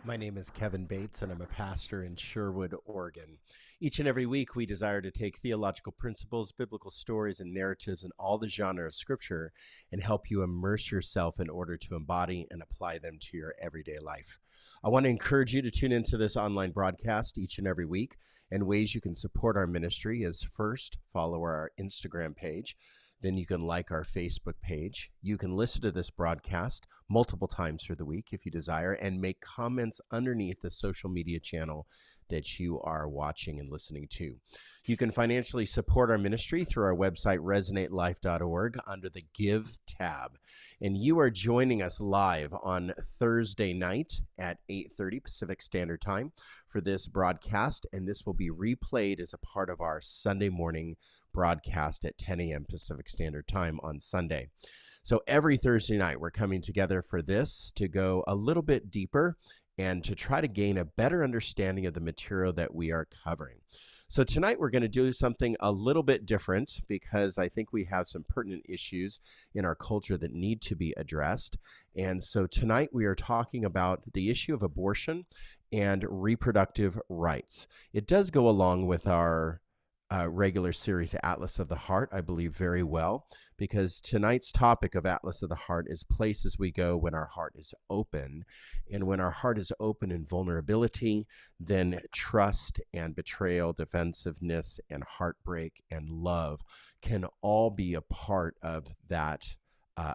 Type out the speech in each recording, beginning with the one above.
My name is Kevin Bates, and I'm a pastor in Sherwood, Oregon. Each and every week, we desire to take theological principles, biblical stories, and narratives in all the genre of Scripture and help you immerse yourself in order to embody and apply them to your everyday life. I want to encourage you to tune into this online broadcast each and every week. And ways you can support our ministry is first, follow our Instagram page. Then you can like our Facebook page. You can listen to this broadcast multiple times through the week if you desire, and make comments underneath the social media channel that you are watching and listening to. You can financially support our ministry through our website, resonatelife.org, under the Give tab. And you are joining us live on Thursday night at 8:30 Pacific Standard Time for this broadcast, and this will be replayed as a part of our Sunday morning broadcast at 10 a.m. Pacific Standard Time on Sunday. So every Thursday night, we're coming together for this to go a little bit deeper and to try to gain a better understanding of the material that we are covering. So tonight, we're going to do something a little bit different because I think we have some pertinent issues in our culture that need to be addressed. And so tonight, we are talking about the issue of abortion and reproductive rights. It does go along with our regular series Atlas of the Heart, I believe, very well, because tonight's topic of Atlas of the Heart is places we go when our heart is open. And when our heart is open in vulnerability, then trust and betrayal, defensiveness and heartbreak and love can all be a part of that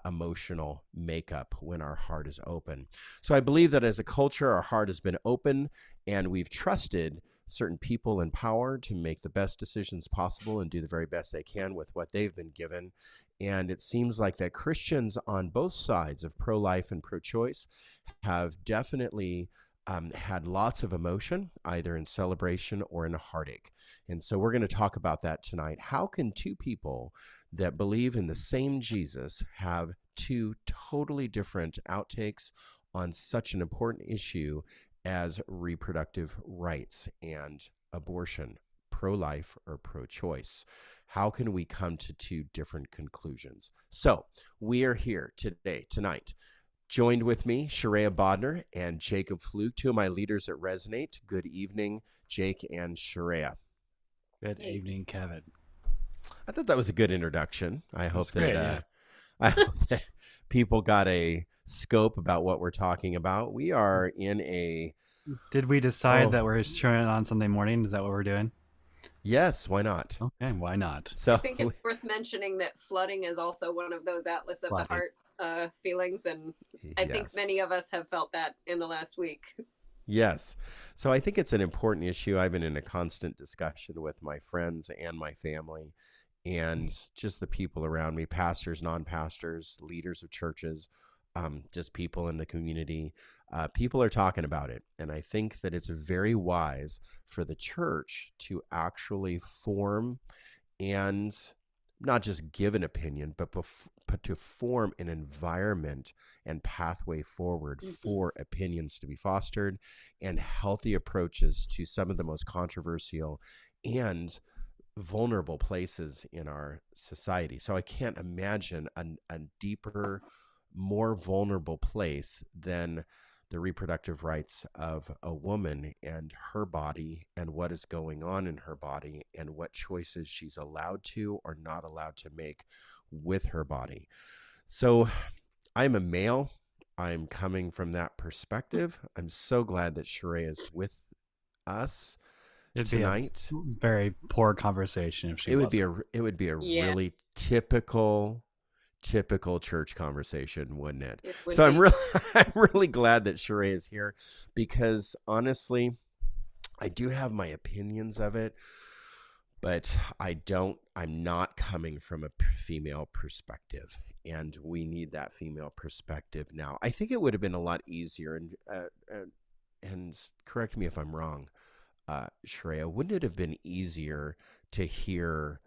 emotional makeup when our heart is open. So I believe that as a culture, our heart has been open and we've trusted certain people in power to make the best decisions possible and do the very best they can with what they've been given. And it seems like that Christians on both sides of pro-life and pro-choice have definitely had lots of emotion, either in celebration or in heartache. And so we're going to talk about that tonight. How can two people that believe in the same Jesus have two totally different outtakes on such an important issue as reproductive rights and abortion, pro-life or pro-choice? How can we come to two different conclusions? So we are here tonight, joined with me, Sharia Bodner and Jacob Fluke, two of my leaders at Resonate. Good evening, Jake and Sharia. Good evening, Kevin. I thought that was a good introduction. I hope That's great, that I hope that people got a scope about what we're talking about. We are in a Did we decide that we're showing it on Sunday morning? Is that what we're doing? Yes, why not? Okay, why not? I So think it's worth mentioning that flooding is also one of those Atlas of the Heart feelings, and I think many of us have felt that in the last week. Yes. So I think it's an important issue. I've been in a constant discussion with my friends and my family and just the people around me, pastors, non-pastors, leaders of churches, just people in the community. People are talking about it. And I think that it's very wise for the church to actually form and not just give an opinion, but to form an environment and pathway forward for opinions to be fostered and healthy approaches to some of the most controversial and vulnerable places in our society. So I can't imagine a deeper, more vulnerable place than the reproductive rights of a woman and her body and what is going on in her body and what choices she's allowed to or not allowed to make with her body. So I'm a male. I'm coming from that perspective. I'm so glad that Sharia is with us tonight. Be a very poor conversation if she wasn't. It would be a really typical church conversation, wouldn't it? So I'm really glad that Sharia is here because honestly, I do have my opinions of it, but I'm not coming from a female perspective, and we need that female perspective now. I think it would have been a lot easier, and correct me if I'm wrong, Shreya, wouldn't it have been easier to hear?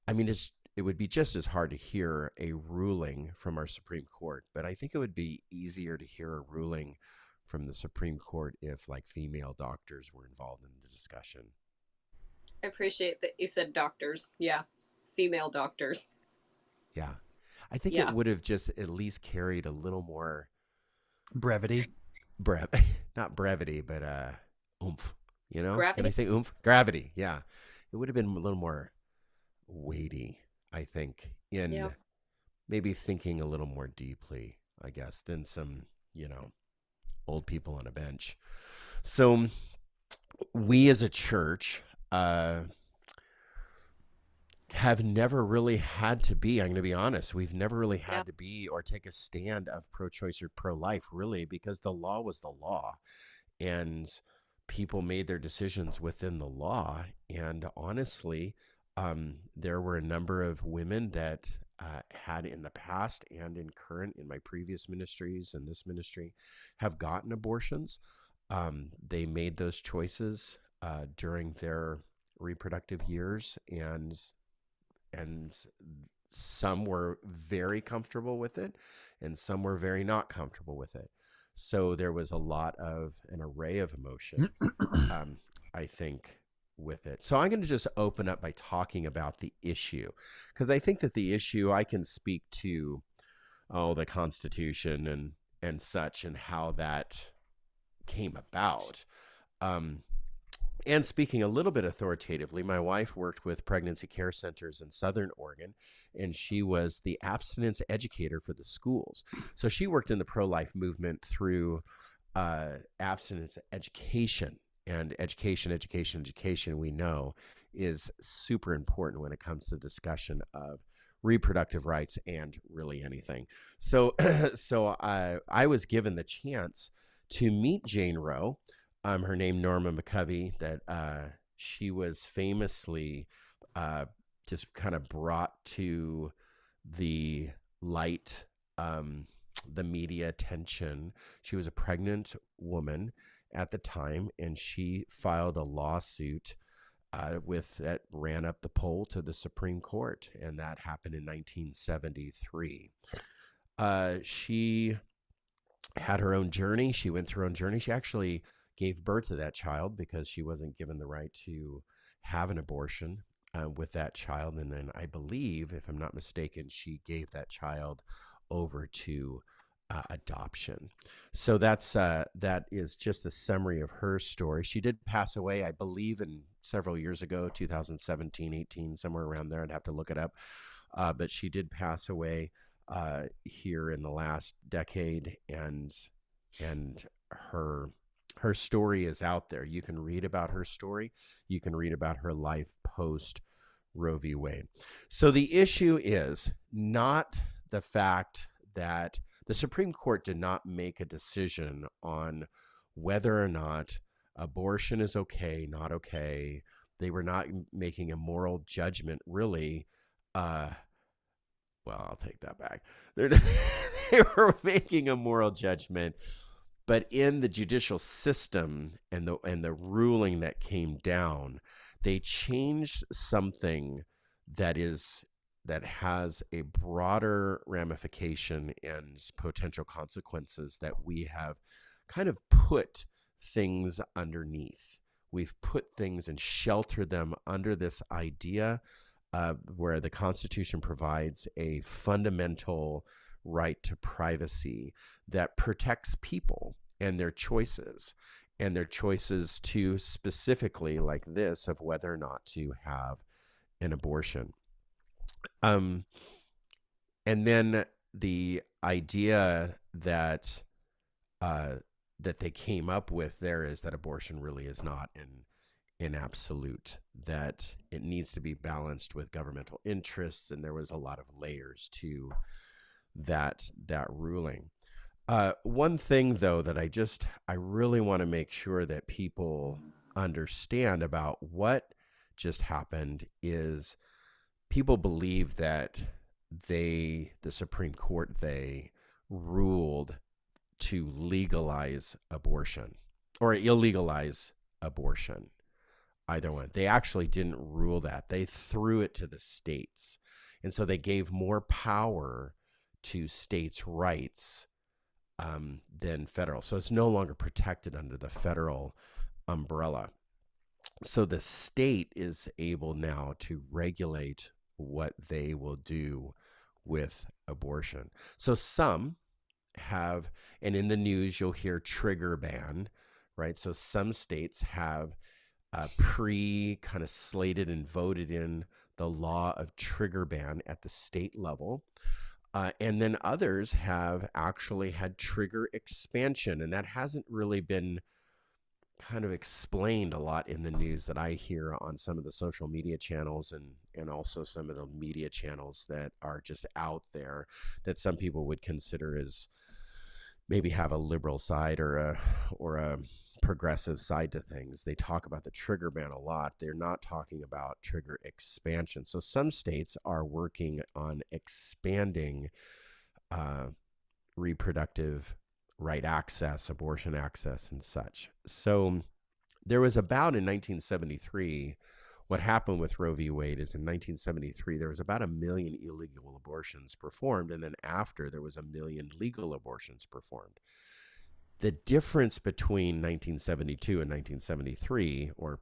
I mean, it would be just as hard to hear a ruling from our Supreme Court, but I think it would be easier to hear a ruling from the Supreme Court if like female doctors were involved in the discussion. I appreciate that you said doctors. Yeah. Female doctors. Yeah. I think it would have just at least carried a little more brevity. not brevity, but oomph. You know, Gravity? can I say oomph? Gravity. Yeah, it would have been a little more weighty, I think, in maybe thinking a little more deeply, I guess, than some, old people on a bench. So we as a church have never really had to be, I'm going to be honest, we've never really had to be or take a stand of pro-choice or pro-life, really, because the law was the law. And people made their decisions within the law. And honestly, there were a number of women that had in the past and in my previous ministries and this ministry have gotten abortions. They made those choices during their reproductive years, and some were very comfortable with it, and some were very not comfortable with it. So there was a lot of an array of emotion, I think, with it. So I'm going to just open up by talking about the issue, because I think that the issue, I can speak to, the Constitution and such, and how that came about. And speaking a little bit authoritatively, my wife worked with pregnancy care centers in Southern Oregon, and she was the abstinence educator for the schools. So she worked in the pro-life movement through abstinence education. And education, we know, is super important when it comes to discussion of reproductive rights and really anything. So, I was given the chance to meet Jane Roe. Her name, Norma McCovey, that she was famously just kind of brought to the light, the media attention. She was a pregnant woman at the time, and she filed a lawsuit that ran up the pole to the Supreme Court, and that happened in 1973. She had her own journey. She went through her own journey. She actually gave birth to that child because she wasn't given the right to have an abortion with that child. And then I believe, if I'm not mistaken, she gave that child over to adoption. So that is just a summary of her story. She did pass away, I believe, in several years ago, 2017, 18, somewhere around there. I'd have to look it up. But she did pass away here in the last decade, and her story is out there. You can read about her story. You can read about her life post Roe v. Wade. So the issue is not the fact that the Supreme Court did not make a decision on whether or not abortion is okay, not okay. They were not making a moral judgment, really. Well, I'll take that back. They were making a moral judgment, but in the judicial system and the ruling that came down, they changed something that has a broader ramification and potential consequences that we have kind of put things underneath. We've put things and sheltered them under this idea where the Constitution provides a fundamental right to privacy that protects people and their choices to specifically, like this, of whether or not to have an abortion. And then the idea that they came up with there is that abortion really is not an absolute, that it needs to be balanced with governmental interests, and there was a lot of layers to that ruling. One thing, though, that I really want to make sure that people understand about what just happened is people believe that the Supreme Court, they ruled to legalize abortion or illegalize abortion. Either one. They actually didn't rule that. They threw it to the states. And so they gave more power to states' rights than federal. So it's no longer protected under the federal umbrella. So the state is able now to regulate what they will do with abortion. So some have, and in the news you'll hear trigger ban. right? So some states have pre kind of slated and voted in the law of trigger ban at the state level. And then others have actually had trigger expansion, and that hasn't really been kind of explained a lot in the news that I hear on some of the social media channels and also some of the media channels that are just out there that some people would consider as maybe have a liberal side or a progressive side to things. They talk about the trigger ban a lot. They're not talking about trigger expansion. So some states are working on expanding reproductive right access, abortion access, and such. So there was about in 1973, what happened with Roe v. Wade is in 1973, there was about 1 million illegal abortions performed. And then after, there was 1 million legal abortions performed. The difference between 1972 and 1973, or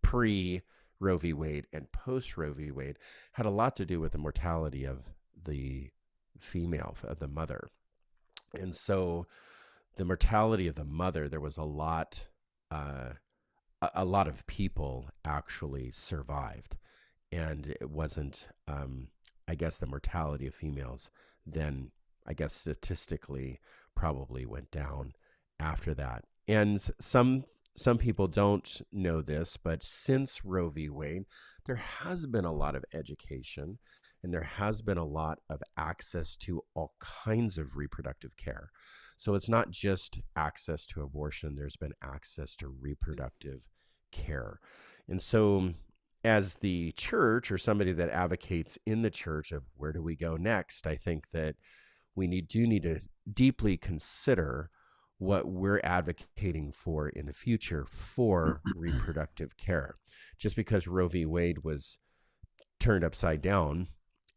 pre-Roe v. Wade and post-Roe v. Wade, had a lot to do with the mortality of the female, of the mother. And so the mortality of the mother, there was a lot of people actually survived. And it wasn't, I guess the mortality of females then, I guess statistically, probably went down after that. And some people don't know this, but since Roe v. Wade, there has been a lot of education and there has been a lot of access to all kinds of reproductive care. So it's not just access to abortion, there's been access to reproductive care. And so as the church or somebody that advocates in the church of where do we go next, I think that we need to deeply consider what we're advocating for in the future for reproductive care. Just because Roe v. Wade was turned upside down,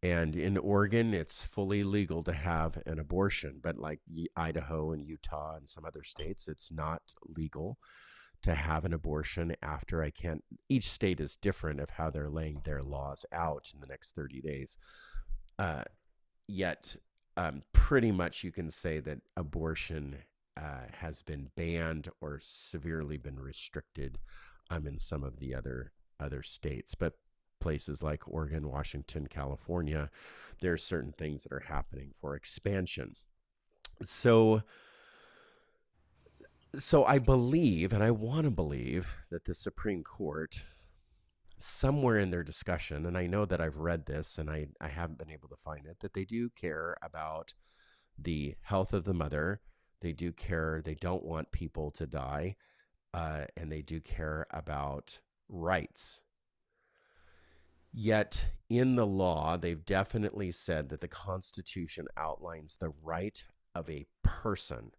and in Oregon, it's fully legal to have an abortion, but like Idaho and Utah and some other states, it's not legal to have an abortion after each state is different of how they're laying their laws out in the next 30 days. Yet pretty much you can say that abortion has been banned or severely been restricted in some of the other states. But places like Oregon, Washington, California, there are certain things that are happening for expansion. So I believe, and I want to believe, that the Supreme Court, somewhere in their discussion, and I know that I've read this and I haven't been able to find it, that they do care about the health of the mother. They do care. They don't want people to die. And they do care about rights. Yet in the law, they've definitely said that the Constitution outlines the right of a person.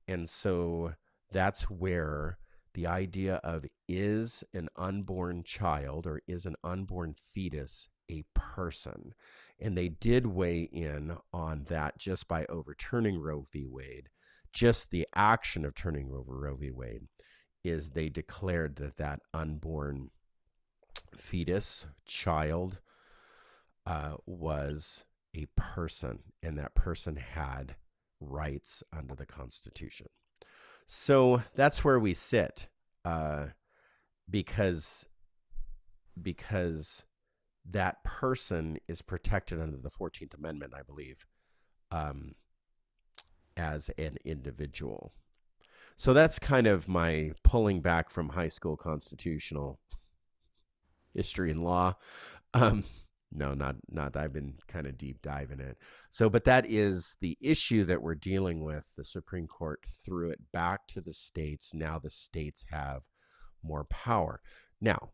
And so that's where the idea of is an unborn child or is an unborn fetus a person? And they did weigh in on that just by overturning Roe v. Wade. Just the action of turning over Roe v. Wade is they declared that unborn fetus, child, was a person, and that person had rights under the Constitution. So that's where we sit, because that person is protected under the 14th Amendment, I believe, as an individual. So that's kind of my pulling back from high school constitutional history and law. No, not. I've been kind of deep diving it. So, but that is the issue that we're dealing with. The Supreme Court threw it back to the states. Now the states have more power. Now,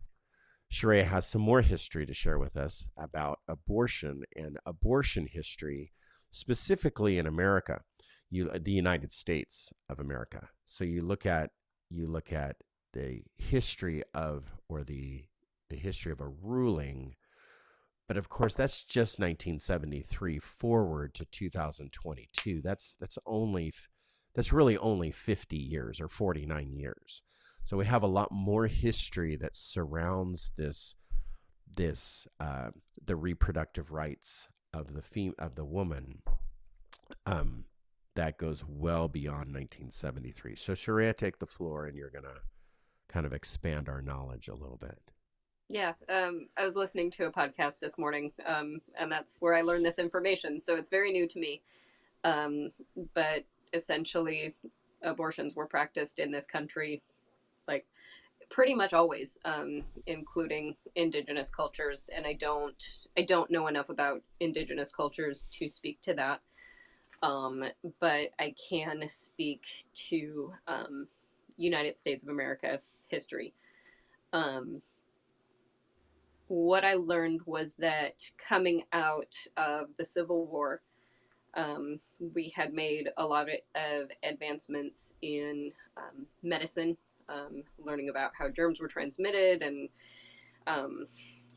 Sharia has some more history to share with us about abortion and abortion history, specifically in America, the United States of America. So you look at the history of, or the history of a ruling. But of course, that's just 1973 forward to 2022. That's really only 50 years or 49 years. So we have a lot more history that surrounds the reproductive rights of the woman that goes well beyond 1973. So Sharia, take the floor, and you're going to kind of expand our knowledge a little bit. Yeah, I was listening to a podcast this morning, and that's where I learned this information. So it's very new to me. But essentially, abortions were practiced in this country, like pretty much always, including indigenous cultures. And I don't know enough about indigenous cultures to speak to that. But I can speak to United States of America history. What I learned was that coming out of the Civil War, we had made a lot of advancements in medicine, learning about how germs were transmitted and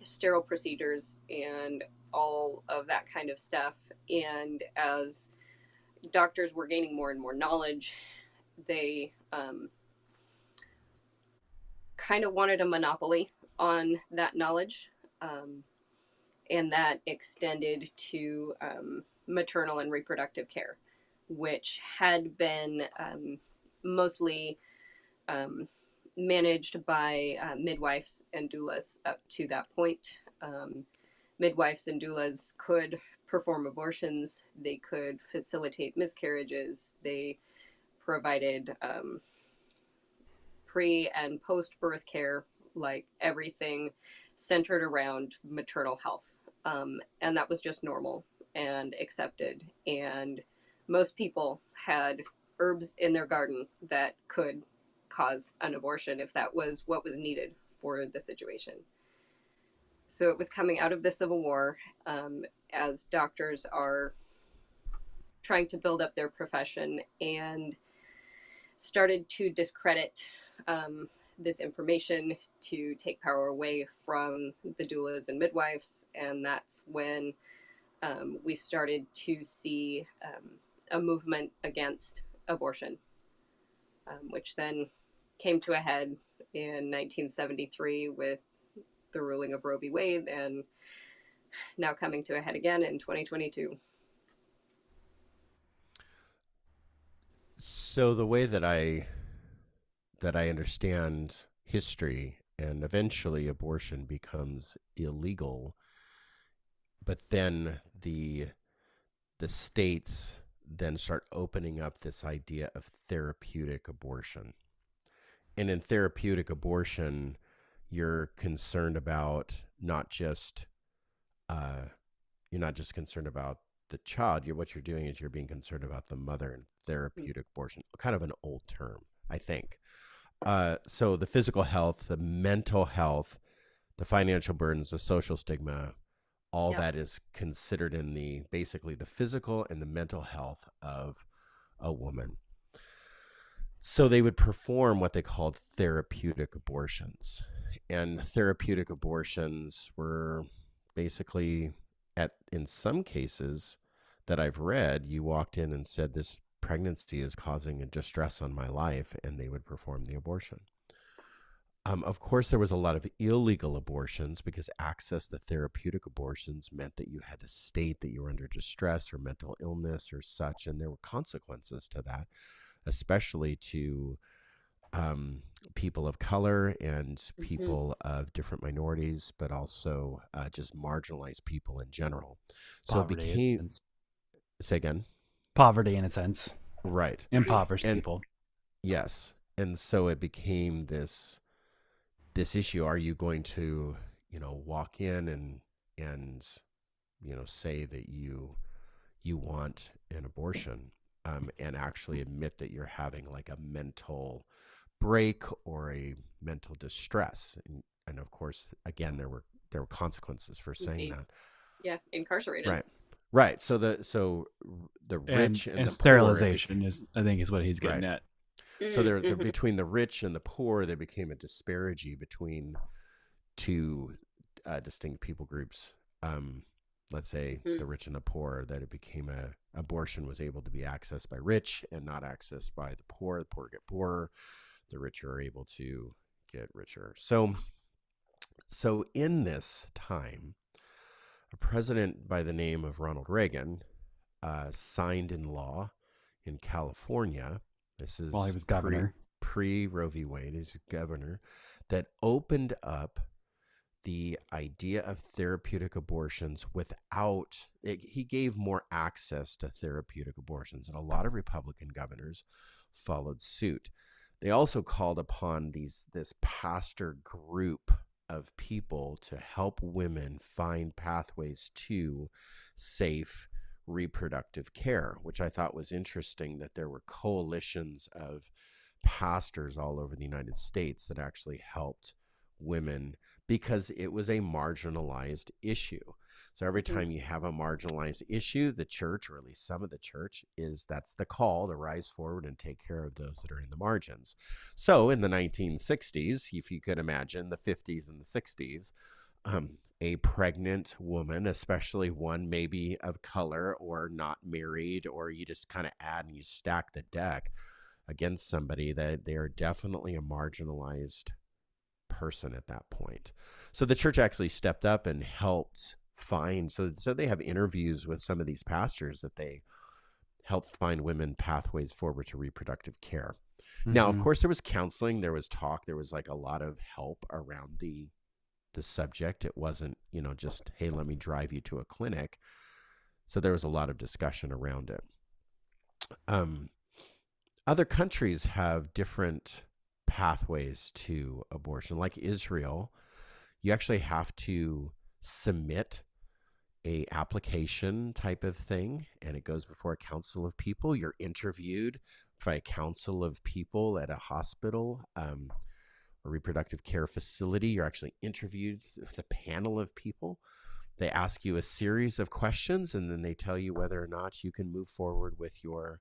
sterile procedures and all of that kind of stuff. And as doctors were gaining more and more knowledge, they kind of wanted a monopoly on that knowledge, and that extended to maternal and reproductive care, which had been mostly managed by midwives and doulas up to that point. Midwives and doulas could perform abortions, they could facilitate miscarriages, they provided pre and post birth care, like everything centered around maternal health. And that was just normal and accepted. And most people had herbs in their garden that could cause an abortion if that was what was needed for the situation. So it was coming out of the Civil War, as doctors are trying to build up their profession and started to discredit this information to take power away from the doulas and midwives. And that's when we started to see a movement against abortion, which then came to a head in 1973 with the ruling of Roe v. Wade, and now coming to a head again in 2022. So the way that I understand history, and eventually abortion becomes illegal, but then the states then start opening up this idea of therapeutic abortion. And in therapeutic abortion, you're concerned about not just concerned about the child. What you're doing is you're being concerned about the mother. And therapeutic abortion, kind of an old term, I think. So the physical health, the mental health, the financial burdens, the social stigma, all that is considered in basically the physical and the mental health of a woman. So they would perform what they called therapeutic abortions. And therapeutic abortions were basically, in some cases that I've read, you walked in and said, this pregnancy is causing a distress on my life, and they would perform the abortion. Of course, there was a lot of illegal abortions because access to therapeutic abortions meant that you had to state that you were under distress or mental illness or such, and there were consequences to that, especially to people of color and people of different minorities, but also just marginalized people in general. So Poverty, it became... Say again? Poverty in a sense. Right. Impoverished people. Yes. And so it became this issue. Are you going to, walk in and say that you want an abortion, and actually admit that you're having like a mental break or a mental distress? And of course, again, there were consequences for saying that. Yeah, incarcerated. Right. So the rich and the sterilization is, I think, is what he's getting at. So they're between the rich and the poor, there became a disparity between two distinct people groups. Let's say the rich and the poor, that it became abortion was able to be accessed by rich and not accessed by the poor. The poor get poorer, the rich are able to get richer. So in this time, a president by the name of Ronald Reagan signed in law in California. This is While he was governor. Pre Roe v. Wade. He's governor, that opened up the idea of therapeutic abortions he gave more access to therapeutic abortions, and a lot of Republican governors followed suit. They also called upon this pastor group of people to help women find pathways to safe reproductive care, which I thought was interesting, that there were coalitions of pastors all over the United States that actually helped women, because it was a marginalized issue. So every time you have a marginalized issue, the church, or at least some of the church, that's the call to rise forward and take care of those that are in the margins. So in the 1960s, if you could imagine, the 50s and the 60s, a pregnant woman, especially one maybe of color or not married, or you just kind of add and you stack the deck against somebody, that they are definitely a marginalized person at that point. So the church actually stepped up and helped find, so they have interviews with some of these pastors that they help find women pathways forward to reproductive care. Now, of course, there was counseling, there was talk, there was like a lot of help around the subject. It wasn't, just, hey, let me drive you to a clinic. So there was a lot of discussion around it. Other countries have different pathways to abortion. Like Israel, you actually have to submit a application type of thing, and it goes before a council of people. You're interviewed by a council of people at a hospital, a reproductive care facility. You're actually interviewed with a panel of people. They ask you a series of questions, and then they tell you whether or not you can move forward with your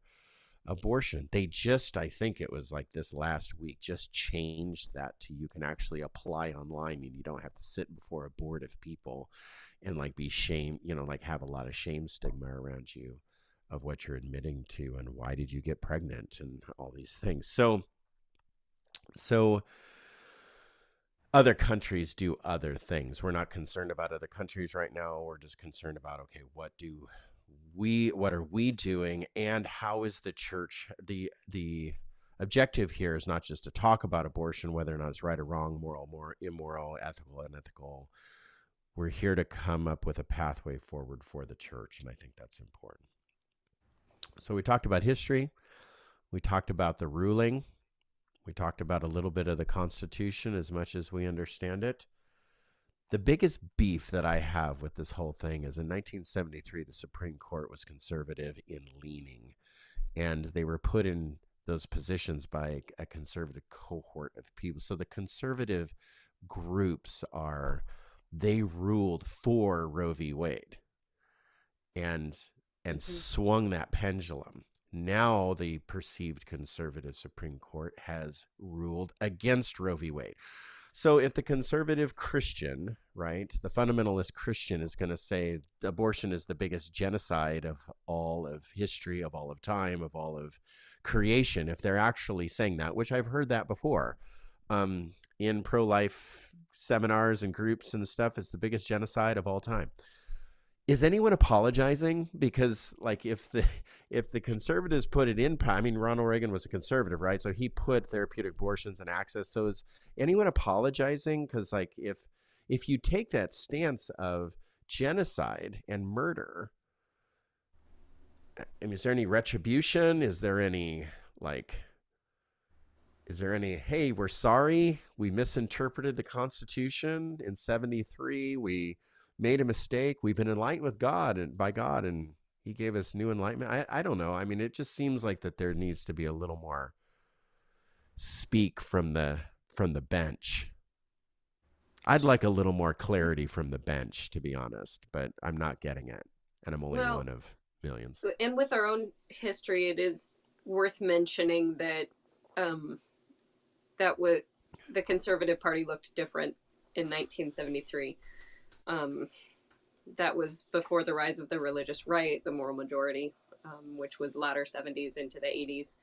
abortion. They just, I think it was like this last week, just changed that to you can actually apply online, and you don't have to sit before a board of people and like be shamed, like have a lot of shame stigma around you of what you're admitting to and why did you get pregnant and all these things. So other countries do other things. We're not concerned about other countries right now. We're just concerned about, okay, what are we doing, and how is the church? The objective here is not just to talk about abortion, whether or not it's right or wrong, moral, more immoral, ethical, unethical. We're here to come up with a pathway forward for the church, and I think that's important. So we talked about history. We talked about the ruling. We talked about a little bit of the Constitution as much as we understand it. The biggest beef that I have with this whole thing is in 1973, the Supreme Court was conservative in leaning, and they were put in those positions by a conservative cohort of people. So the conservative groups they ruled for Roe v. Wade and swung that pendulum. Now the perceived conservative Supreme Court has ruled against Roe v. Wade. So if the conservative Christian, right, the fundamentalist Christian is going to say abortion is the biggest genocide of all of history, of all of time, of all of creation, if they're actually saying that, which I've heard that before, in pro-life seminars and groups and stuff, it's the biggest genocide of all time. Is anyone apologizing? Because like if the conservatives put it in, I mean, Ronald Reagan was a conservative, right? So he put therapeutic abortions and access. So is anyone apologizing? Because like if you take that stance of genocide and murder, I mean, is there any retribution? Is there any, hey, we're sorry, we misinterpreted the Constitution in 73, we made a mistake, we've been enlightened with God and by God, and he gave us new enlightenment? I don't know. I mean, it just seems like that there needs to be a little more speak from the bench. I'd like a little more clarity from the bench, to be honest, but I'm not getting it, and I'm only one of millions. And with our own history, it is worth mentioning that the Conservative Party looked different in 1973. That was before the rise of the religious right, the moral majority, which was latter 70s into the 80s.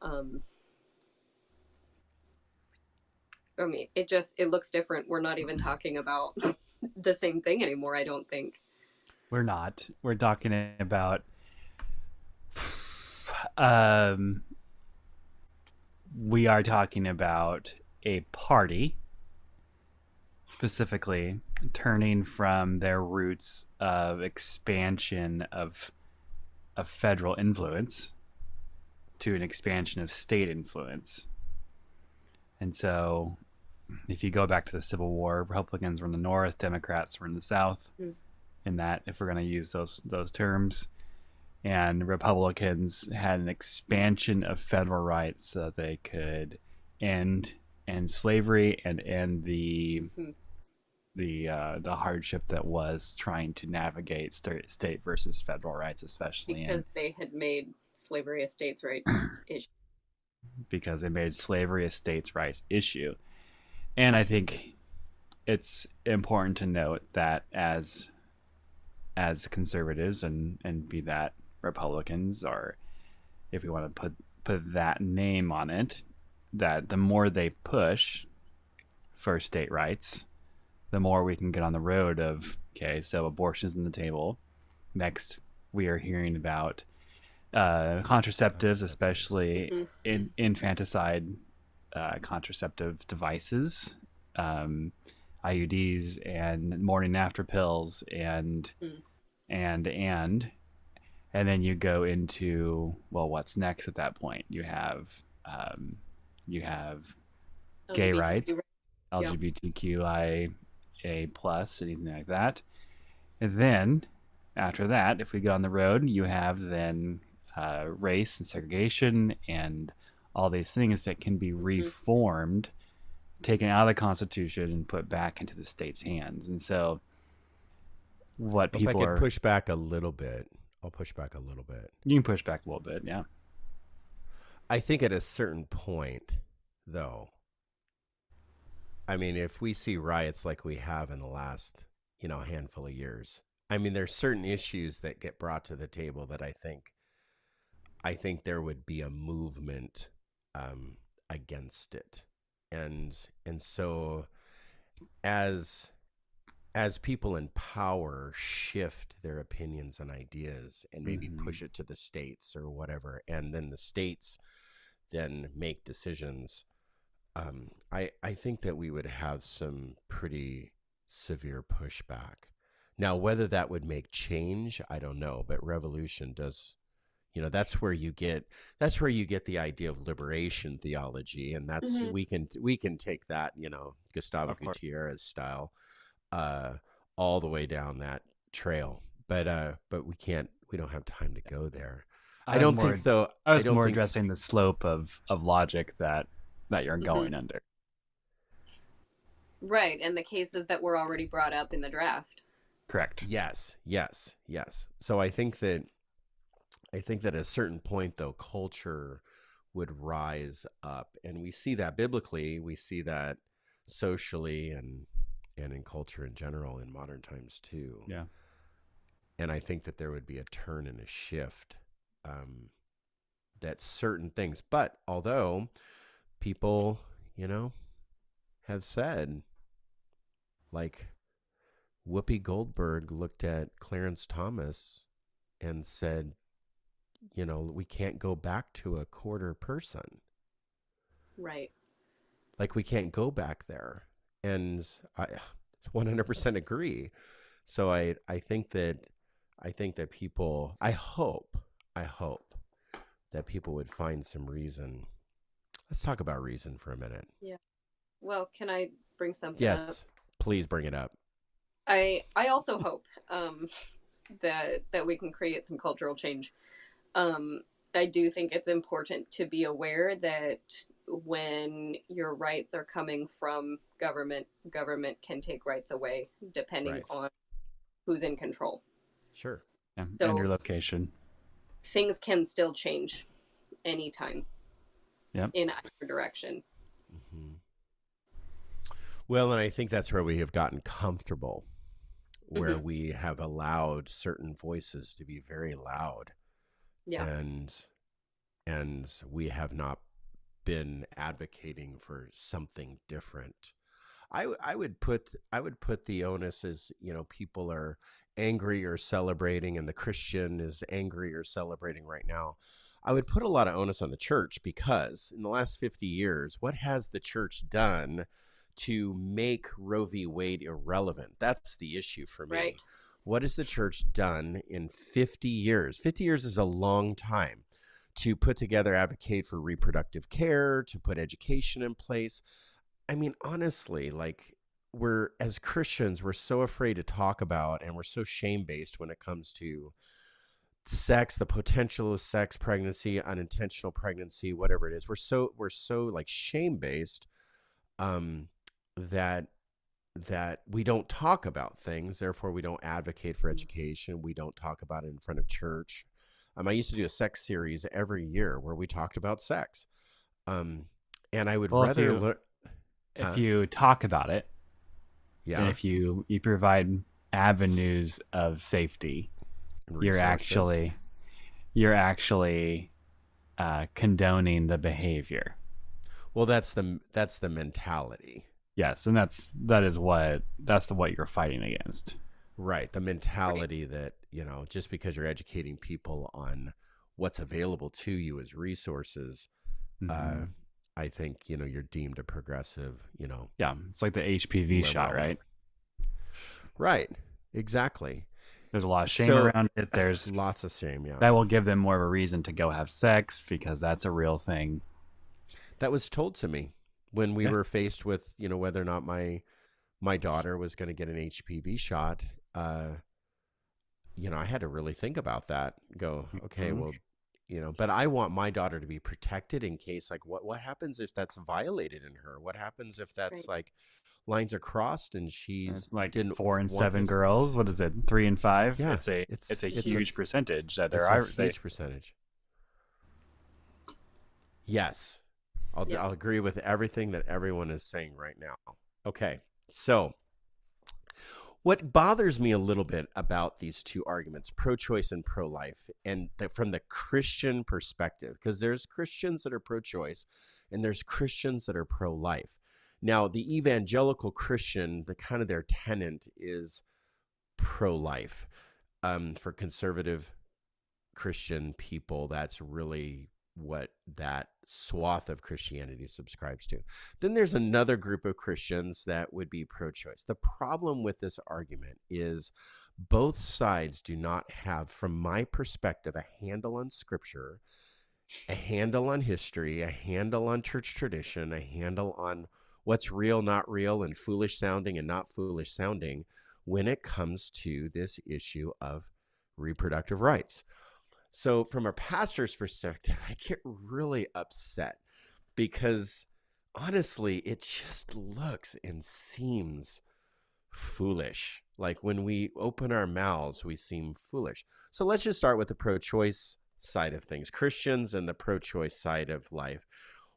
I mean, it looks different. We're not even talking about the same thing anymore, I don't think. We're not. We're talking about um, we are talking about a party specifically turning from their roots of expansion of federal influence to an expansion of state influence. And so if you go back to the Civil War, Republicans were in the North, Democrats were in the South. In that, if we're going to use those terms, and Republicans had an expansion of federal rights so that they could end slavery and end the hardship that was trying to navigate state versus federal rights, especially because they had made slavery a states' rights issue. Because they made slavery a states' rights issue. And I think it's important to note that as conservatives and be that Republicans, or if we want to put that name on it, that the more they push for state rights, the more we can get on the road of, okay, so abortion's on the table. Next, we are hearing about contraceptives, especially in infanticide contraceptive devices, IUDs and morning after pills, and then you go into, well, what's next at that point? You have gay rights, LGBTQIA plus, anything like that. And then after that, if we go on the road, you have then race and segregation and all these things that can be reformed, taken out of the Constitution and put back into the state's hands. And so what people if I could push back a little bit, I'll push back a little bit. You can push back a little bit, yeah. I think at a certain point, though, I mean, if we see riots like we have in the last, handful of years, I mean, there's certain issues that get brought to the table that I think there would be a movement against it. And so as people in power shift their opinions and ideas and maybe push it to the states or whatever, and then the states then make decisions, I think that we would have some pretty severe pushback. Now, whether that would make change, I don't know, but revolution does. That's where you get the idea of liberation theology, and that's we can take that, Gustavo Gutierrez style, all the way down that trail. But we don't have time to go there. I don't think though. I was more addressing the slope of logic that you're going under. Right, and the cases that were already brought up in the draft. Correct. Yes. So I think that at a certain point, though, culture would rise up, and we see that biblically. We see that socially and in culture in general in modern times too. Yeah. And I think that there would be a turn and a shift, that certain things. But although people, have said, like Whoopi Goldberg looked at Clarence Thomas and said, we can't go back to a quarter person. Right. Like, we can't go back there. And I 100% agree. So I think that people, I hope that people would find some reason. Let's talk about reason for a minute. Yeah. Well, can I bring something up? Yes, please bring it up. I also hope that we can create some cultural change. I do think it's important to be aware that when your rights are coming from government can take rights away depending on who's in control. Sure. Yeah, so and your location. Things can still change anytime. Yep. In either direction. Mm-hmm. Well, and I think that's where we have gotten comfortable, where we have allowed certain voices to be very loud. Yeah. And we have not been advocating for something different. I would put the onus as, people are angry or celebrating, and the Christian is angry or celebrating right now. I would put a lot of onus on the church, because in the last 50 years, what has the church done to make Roe v. Wade irrelevant? That's the issue for me. Right. What has the church done in 50 years? 50 years is a long time to put together, advocate for reproductive care, to put education in place. I mean, honestly, like, we're, as Christians, we're so afraid to talk about, and we're so shame-based when it comes to sex, the potential of sex, pregnancy, unintentional pregnancy, whatever it is. We're so like shame-based, that we don't talk about things. Therefore, we don't advocate for education. We don't talk about it in front of church. I used to do a sex series every year where we talked about sex. And I would Well, rather if you talk about it, yeah, and if you provide avenues of safety, you're resources. actually condoning the behavior. Well, that's the mentality. Yes, and that's what you're fighting against. Right. The mentality that, just because you're educating people on what's available to you as resources, Mm-hmm. I think, you're deemed a progressive, Yeah, it's like the HPV shot, liberal. right? Right. Exactly. There's a lot of shame So around it. There's lots of shame. Yeah. that will give them more of a reason to go have sex because that's a real thing. That was told to me when we Yeah. were faced with, whether or not my daughter was going to get an HPV shot. I had to really think about that. Go, okay, Mhm. well, but I want my daughter to be protected in case, like, what happens if that's violated in her? What happens if that's Right. like lines are crossed and she's It's like didn't 4 and want 7 this? girls. What is it? 3 and 5. Yeah, It's a it's huge percentage that it's there a are. huge percentage. Yes, Yeah. I'll agree with everything that everyone is saying right now. Okay, so what bothers me a little bit about these two arguments, pro-choice and pro-life, and from the Christian perspective, because there's Christians that are pro-choice and there's Christians that are pro-life. Now, the evangelical Christian, the kind of their tenet is pro-life. For conservative Christian people, that's really what that swath of Christianity subscribes to. Then there's another group of Christians that would be pro-choice. The problem with this argument is both sides do not have, from my perspective, a handle on Scripture, a handle on history, a handle on church tradition, a handle on what's real, not real, and foolish sounding and not foolish sounding when it comes to this issue of reproductive rights. So from a pastor's perspective, I get really upset because honestly, it just looks and seems foolish. Like when we open our mouths, we seem foolish. So let's just start with the pro-choice side of things, Christians and the pro-choice side of life.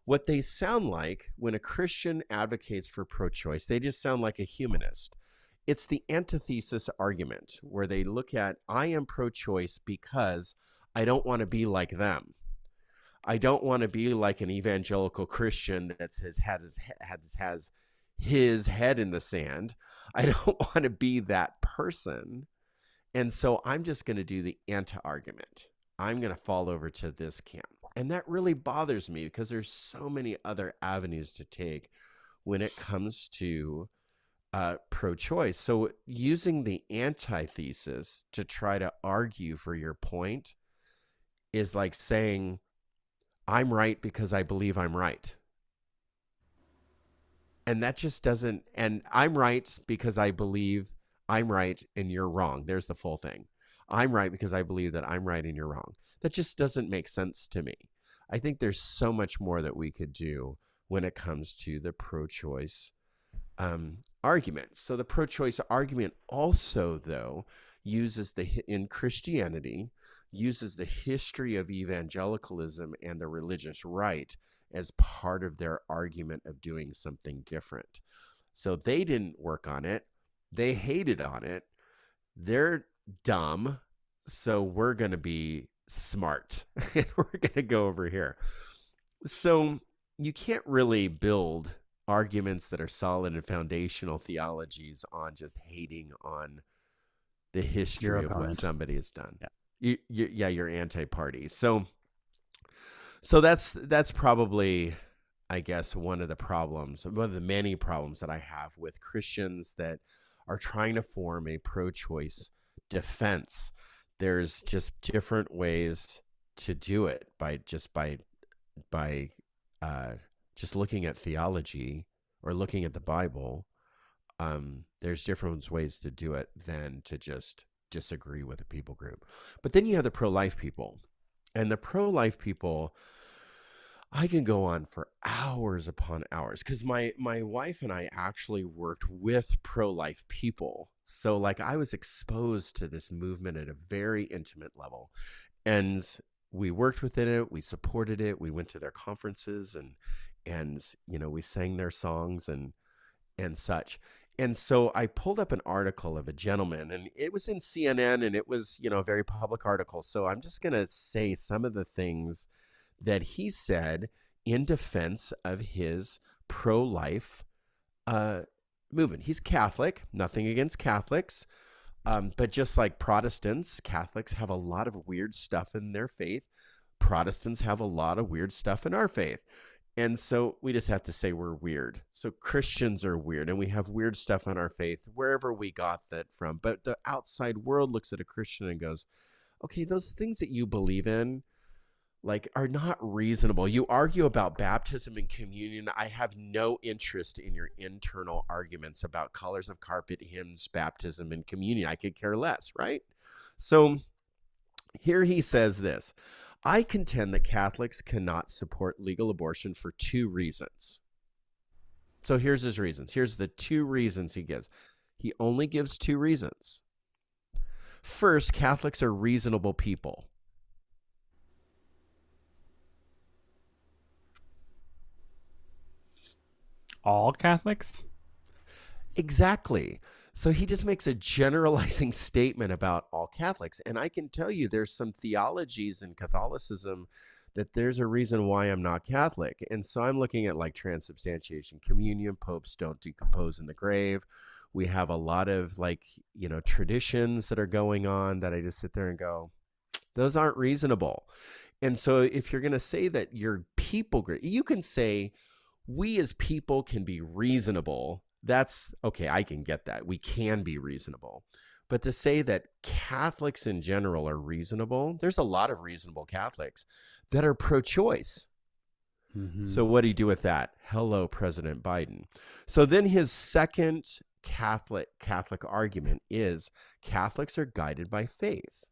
What they sound like when a Christian advocates for pro-choice, they just sound like a humanist. It's the antithesis argument where they look at, I am pro-choice because I don't want to be like them. I don't want to be like an evangelical Christian that has his head in the sand. I don't want to be that person. And so I'm just going to do the anti-argument. I'm going to fall over to this camp. And that really bothers me because there's so many other avenues to take when it comes to pro-choice. So using the antithesis to try to argue for your point is like saying, I'm right because I believe I'm right. And that just doesn't, and I'm right because I believe I'm right and you're wrong. There's the full thing. I'm right because I believe that I'm right and you're wrong. That just doesn't make sense to me. I think there's so much more that we could do when it comes to the pro-choice argument. So the pro-choice argument also, though, uses in Christianity, uses the history of evangelicalism and the religious right as part of their argument of doing something different. So they didn't work on it. They hated on it. They're dumb. So we're going to be smart. And we're going to go over here. So you can't really build arguments that are solid and foundational theologies on just hating on the history of what somebody has done. Yeah. You're anti-party. So So that's probably, I guess, one of the many problems that I have with Christians that are trying to form a pro-choice defense. There's just different ways to do it by just looking at theology or looking at the Bible. There's different ways to do it than to just disagree with a people group. But then you have the pro-life people, and the pro-life people, I can go on for hours upon hours because my wife and I actually worked with pro-life people. So like I was exposed to this movement at a very intimate level, and we worked within it. We supported it. We went to their conferences and we sang their songs and such. And so I pulled up an article of a gentleman, and it was in CNN, and it was, a very public article. So I'm just going to say some of the things that he said in defense of his pro-life movement. He's Catholic, nothing against Catholics, but just like Protestants, Catholics have a lot of weird stuff in their faith. Protestants have a lot of weird stuff in our faith. And so we just have to say we're weird. So Christians are weird, and we have weird stuff in our faith, wherever we got that from. But the outside world looks at a Christian and goes, okay, those things that you believe in, like, are not reasonable. You argue about baptism and communion. I have no interest in your internal arguments about colors of carpet, hymns, baptism, and communion. I could care less, right? So here he says this: I contend that Catholics cannot support legal abortion for two reasons. So here's his reasons. Here's the two reasons he gives. He only gives two reasons. First, Catholics are reasonable people. All Catholics? Exactly. So he just makes a generalizing statement about all Catholics. And I can tell you there's some theologies in Catholicism that there's a reason why I'm not Catholic. And so I'm looking at like transubstantiation, communion, popes don't decompose in the grave. We have a lot of traditions that are going on that I just sit there and go, those aren't reasonable. And so if you're going to say that your people group, you can say we as people can be reasonable. That's okay. I can get that. We can be reasonable. But to say that Catholics in general are reasonable, there's a lot of reasonable Catholics that are pro-choice. Mm-hmm. So what do you do with that? Hello, President Biden. So then his second Catholic argument is Catholics are guided by faith.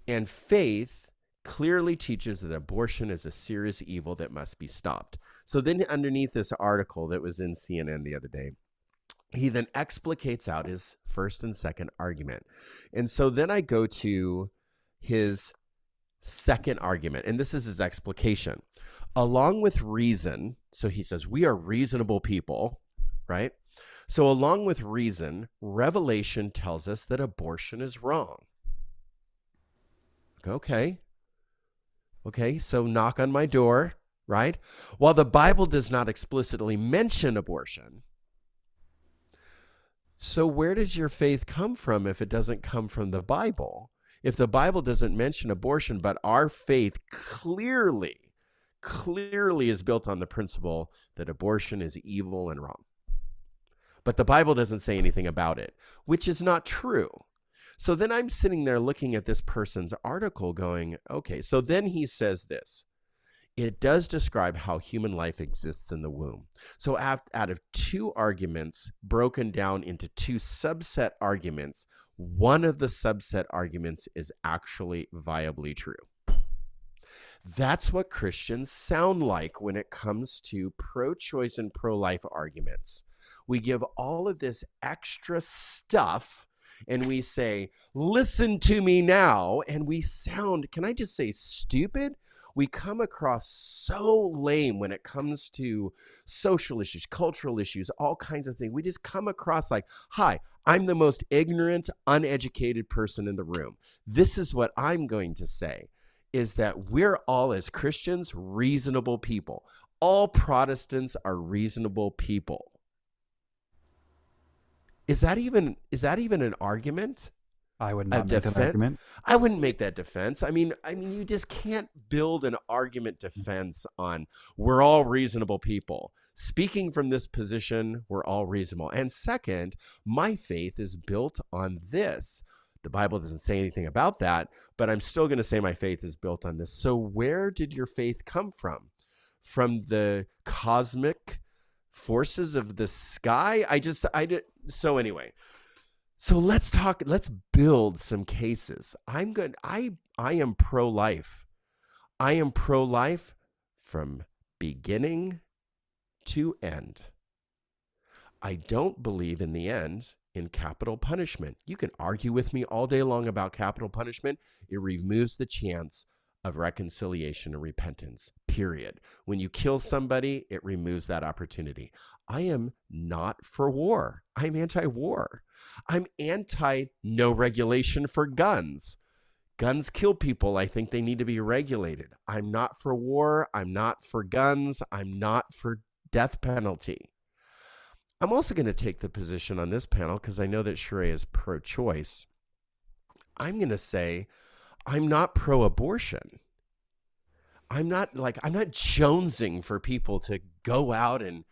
And faith clearly teaches that abortion is a serious evil that must be stopped. So then underneath this article that was in CNN the other day, he then explicates out his first and second argument. And so then I go to his second argument, and this is his explication. Along with reason, so he says, we are reasonable people, right? So along with reason, revelation tells us that abortion is wrong. Okay, so knock on my door, right? While the Bible does not explicitly mention abortion, so where does your faith come from if it doesn't come from the Bible? If the Bible doesn't mention abortion, but our faith clearly is built on the principle that abortion is evil and wrong. But the Bible doesn't say anything about it, which is not true. So then I'm sitting there looking at this person's article going, okay, so then he says this. It does describe how human life exists in the womb. So out of two arguments broken down into two subset arguments, one of the subset arguments is actually viably true. That's what Christians sound like when it comes to pro-choice and pro-life arguments. We give all of this extra stuff and we say, listen to me now. And we sound, can I just say, stupid? We come across so lame when it comes to social issues, cultural issues, all kinds of things. We just come across like, hi, I'm the most ignorant, uneducated person in the room. This is what I'm going to say, is that we're all, as Christians, reasonable people. All Protestants are reasonable people. Is that even an argument? I would A not make that defense? argument. I wouldn't make that defense. I mean, you just can't build an argument defense on we're all reasonable people. Speaking from this position, we're all reasonable. And second, my faith is built on this. The Bible doesn't say anything about that, but I'm still going to say my faith is built on this. So where did your faith come from? From the cosmic forces of the sky? So anyway, so let's build some cases. I am pro-life. I am pro-life from beginning to end. I don't believe in the end in capital punishment. You can argue with me all day long about capital punishment. It removes the chance of reconciliation and repentance, period. When you kill somebody, it removes that opportunity. I am not for war. I'm anti-war. I'm anti no regulation for guns. Guns kill people. I think they need to be regulated. I'm not for war. I'm not for guns. I'm not for death penalty. I'm also going to take the position on this panel because I know that Sheree is pro-choice. I'm going to say I'm not pro-abortion. I'm not jonesing for people to go out and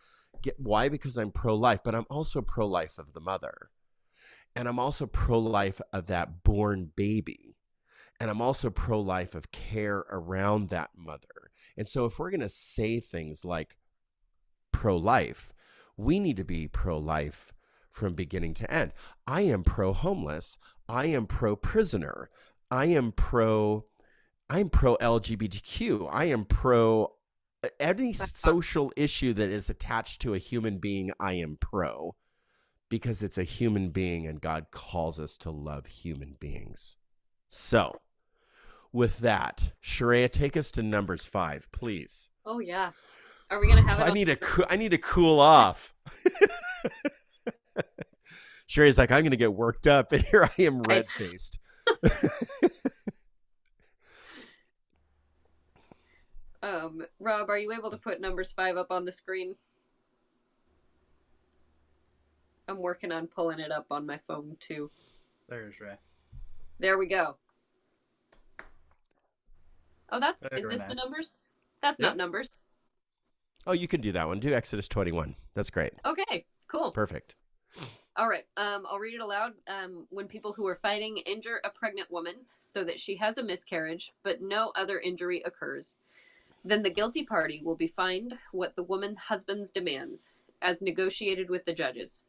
get, why? Because I'm pro-life, but I'm also pro-life of the mother. And I'm also pro-life of that born baby. And I'm also pro-life of care around that mother. And so if we're going to say things like pro-life, we need to be pro-life from beginning to end. I am pro-homeless. I am pro-prisoner. I'm pro-LGBTQ. I am pro any social issue that is attached to a human being. I am pro, because it's a human being and God calls us to love human beings. So with that, Sharia, take us to Numbers 5, please. Oh yeah. Are we gonna have it? I need to cool off. Sherry's like, I'm going to get worked up, and here I am red-faced. Rob, are you able to put Numbers 5 up on the screen? I'm working on pulling it up on my phone too. There's Ray. There we go. Oh, is this nice. the Numbers? That's Yep. not Numbers. Oh, you can do that one. Do Exodus 21. That's great. Okay, cool. Perfect. All right. I'll read it aloud. When people who are fighting injure a pregnant woman so that she has a miscarriage, but no other injury occurs, then the guilty party will be fined what the woman's husband demands, as negotiated with the judges.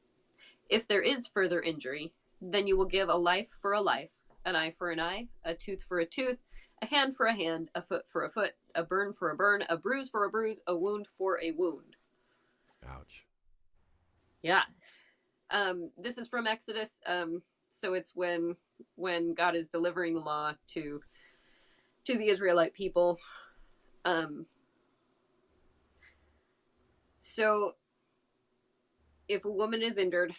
If there is further injury, then you will give a life for a life, an eye for an eye, a tooth for a tooth, a hand for a hand, a foot for a foot, a burn for a burn, a bruise for a bruise, a wound for a wound. Ouch. Yeah. This is from Exodus. So it's when God is delivering the law to the Israelite people. So if a woman is injured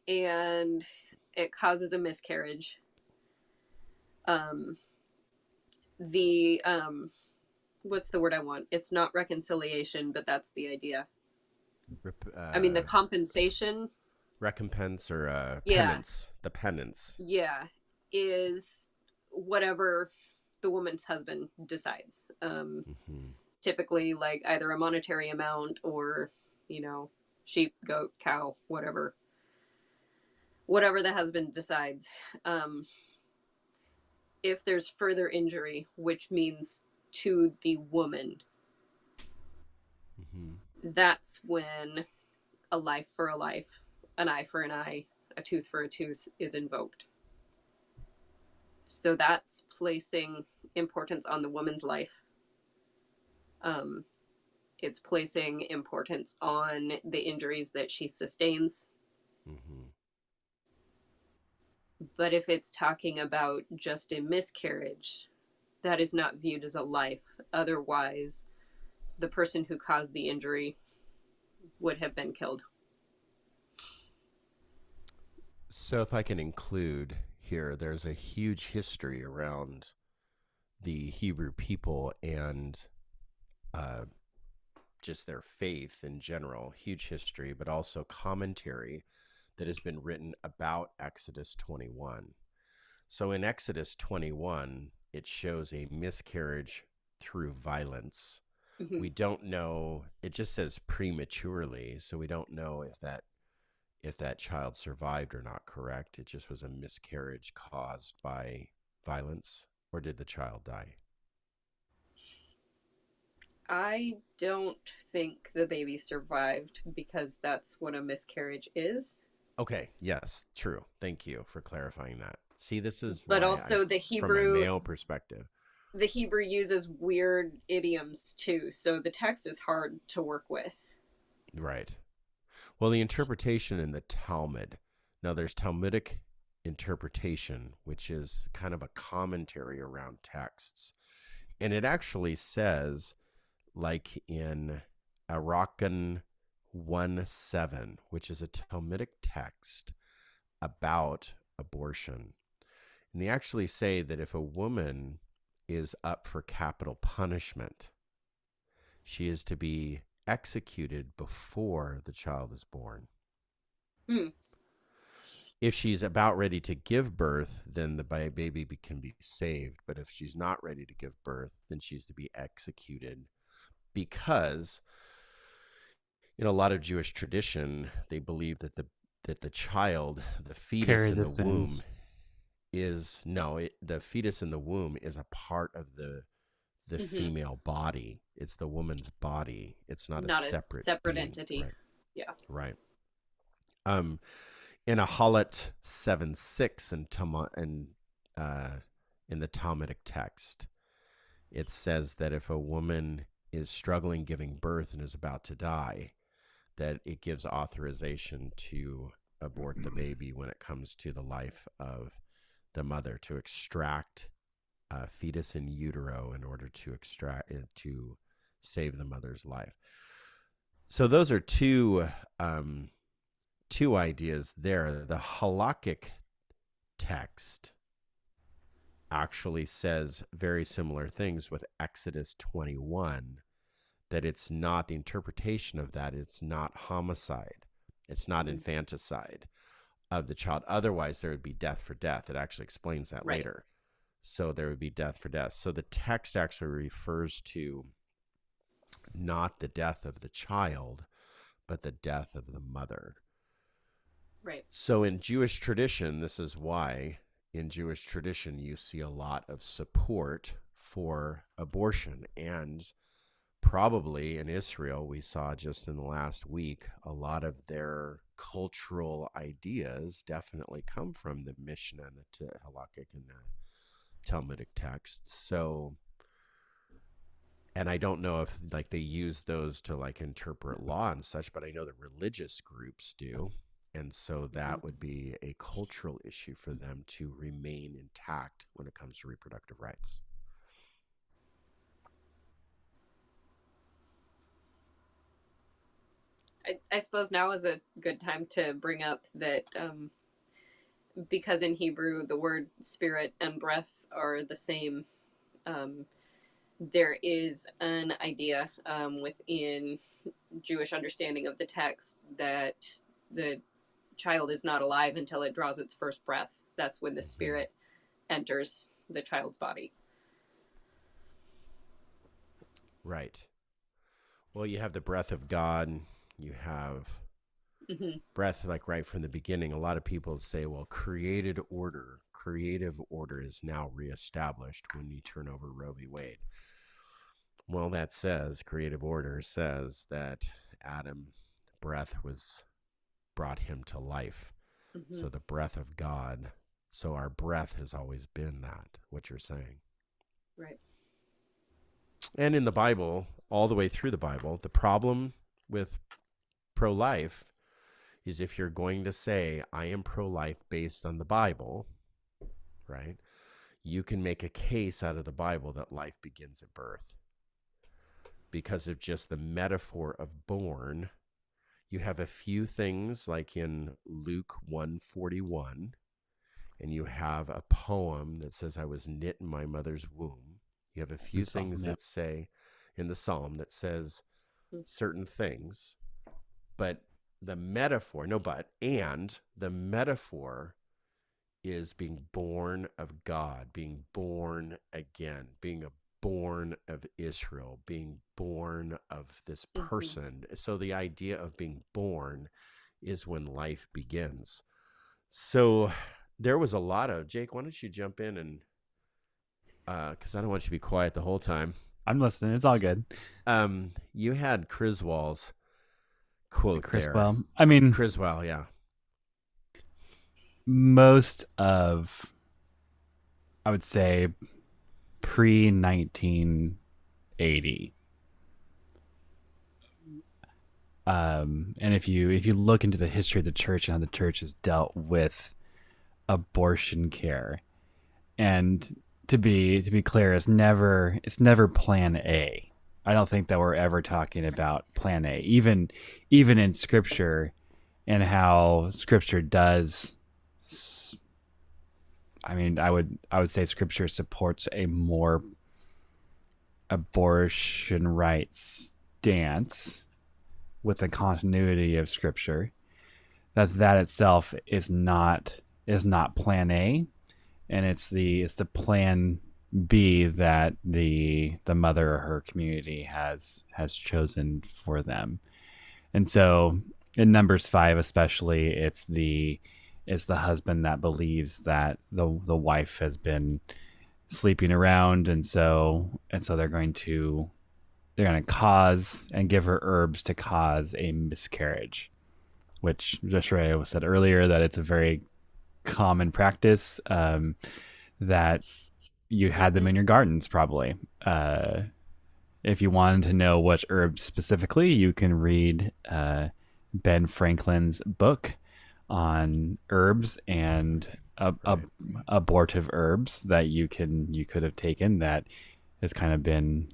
and it causes a miscarriage, what's the word I want? It's not reconciliation, but that's the idea. The compensation. Recompense or Yeah. penance. The penance. Yeah, is whatever the woman's husband decides. Typically, like either a monetary amount or, sheep, goat, cow, whatever the husband decides. If there's further injury, which means to the woman, that's when a life for a life, an eye for an eye, a tooth for a tooth is invoked. So that's placing importance on the woman's life. It's placing importance on the injuries that she sustains. But if it's talking about just a miscarriage, that is not viewed as a life. Otherwise, the person who caused the injury would have been killed. So if I can include here, there's a huge history around the Hebrew people and just their faith in general, huge history, but also commentary that has been written about Exodus 21. So in Exodus 21, it shows a miscarriage through violence. Mhm. We don't know, it just says prematurely, so we don't know if that child survived or not, correct? It just was a miscarriage caused by violence, or did the child die? I don't think the baby survived because that's what a miscarriage is. Okay, yes, true. Thank you for clarifying that. See, this is But why also from my male perspective. the Hebrew uses weird idioms too, so the text is hard to work with. Right. Well, the interpretation in the Talmud. Now, there's Talmudic interpretation, which is kind of a commentary around texts. And it actually says, like in Arakan 1:7, which is a Talmudic text about abortion. And they actually say that if a woman is up for capital punishment, she is to be executed before the child is born. Hmm. If she's about ready to give birth, then the baby can be saved. But if she's not ready to give birth, then she's to be executed, because in a lot of Jewish tradition, they believe that the child, the fetus Carry in the the womb, sins. the fetus in the womb is a part of the Mhm. female body. It's the woman's body. It's not Not a a separate separate being. entity. Right. Yeah. Right. In a Halat 7:6 in the Talmudic text, it says that if a woman is struggling giving birth and is about to die, that it gives authorization to abort the baby when it comes to the life of the mother, to extract a fetus in utero in order to save the mother's life. So those are two ideas there. The halakhic text actually says very similar things with Exodus 21, that it's not the interpretation of that. It's not homicide. It's not infanticide of the child. Otherwise, there would be death for death. It actually explains that Right. later. So there would be death for death. So the text actually refers to not the death of the child, but the death of the mother. Right. So in Jewish tradition, this is why in Jewish tradition you see a lot of support for abortion. And probably in Israel, we saw just in the last week, a lot of their cultural ideas definitely come from the Mishnah and the Halakhic and the Talmudic texts. So, and I don't know if like they use those to like interpret law and such, but I know that religious groups do. And so that would be a cultural issue for them to remain intact when it comes to reproductive rights. I suppose now is a good time to bring up that because in Hebrew the word spirit and breath are the same, there is an idea within Jewish understanding of the text that the child is not alive until it draws its first breath. That's when the spirit enters the child's body. Right. Well, you have the breath of God. You have breath like right from the beginning. A lot of people say, well, creative order is now reestablished when you turn over Roe v. Wade. Well, that says creative order says that Adam breath brought him to life. So the breath of God. So our breath has always been that, what you're saying. Right. And in the Bible, all the way through the Bible, the problem with pro-life is if you're going to say, I am pro-life based on the Bible, right? You can make a case out of the Bible that life begins at birth. Because of just the metaphor of born, you have a few things like in Luke 1:41, and you have a poem that says, I was knit in my mother's womb. You have a few things that say in the Psalm that says certain things, but the metaphor, and the metaphor is being born of God, being born again, being a born of Israel, being born of this person. So the idea of being born is when life begins. So there was a lot of, Jake, why don't you jump in and, because I don't want you to be quiet the whole time. I'm listening. It's all good. You had Criswell's quote Criswell. there. I mean, Criswell, yeah. Most of, I would say, pre-1980. And if you look into the history of the church and how the church has dealt with abortion care, and to be clear, it's never plan A. I don't think that we're ever talking about plan A, even in scripture, and how scripture does. I mean, I would say scripture supports a more abortion rights stance with the continuity of scripture. That itself is not plan A, and it's the plan B that the mother or her community has chosen for them. And so in Numbers 5 especially, it's the husband that believes that the wife has been sleeping around, and so they're going to cause and give her herbs to cause a miscarriage, which Joshua said earlier that it's a very common practice, that you had them in your gardens probably. If you wanted to know which herbs specifically, you can read Ben Franklin's book on herbs and abortive herbs that you could have taken that has kind of been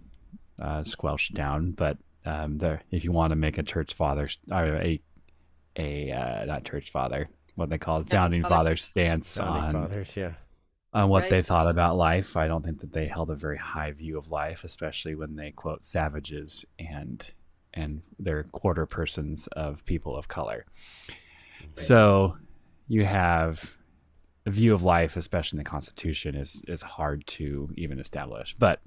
squelched down. But if you want to make a church father, or not church father, what they call it, founding father stance Founding fathers, yeah. on what they thought about life, I don't think that they held a very high view of life, especially when they quote savages and they're quarter persons of people of color. Right. So you have a view of life, especially in the Constitution, is hard to even establish. But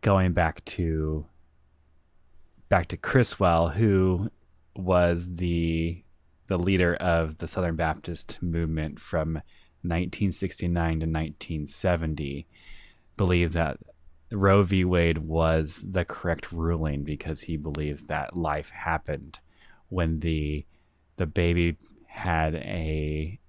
going back to Criswell, who was the leader of the Southern Baptist movement from 1969 to 1970, believed that Roe v. Wade was the correct ruling because he believes that life happened when the baby had a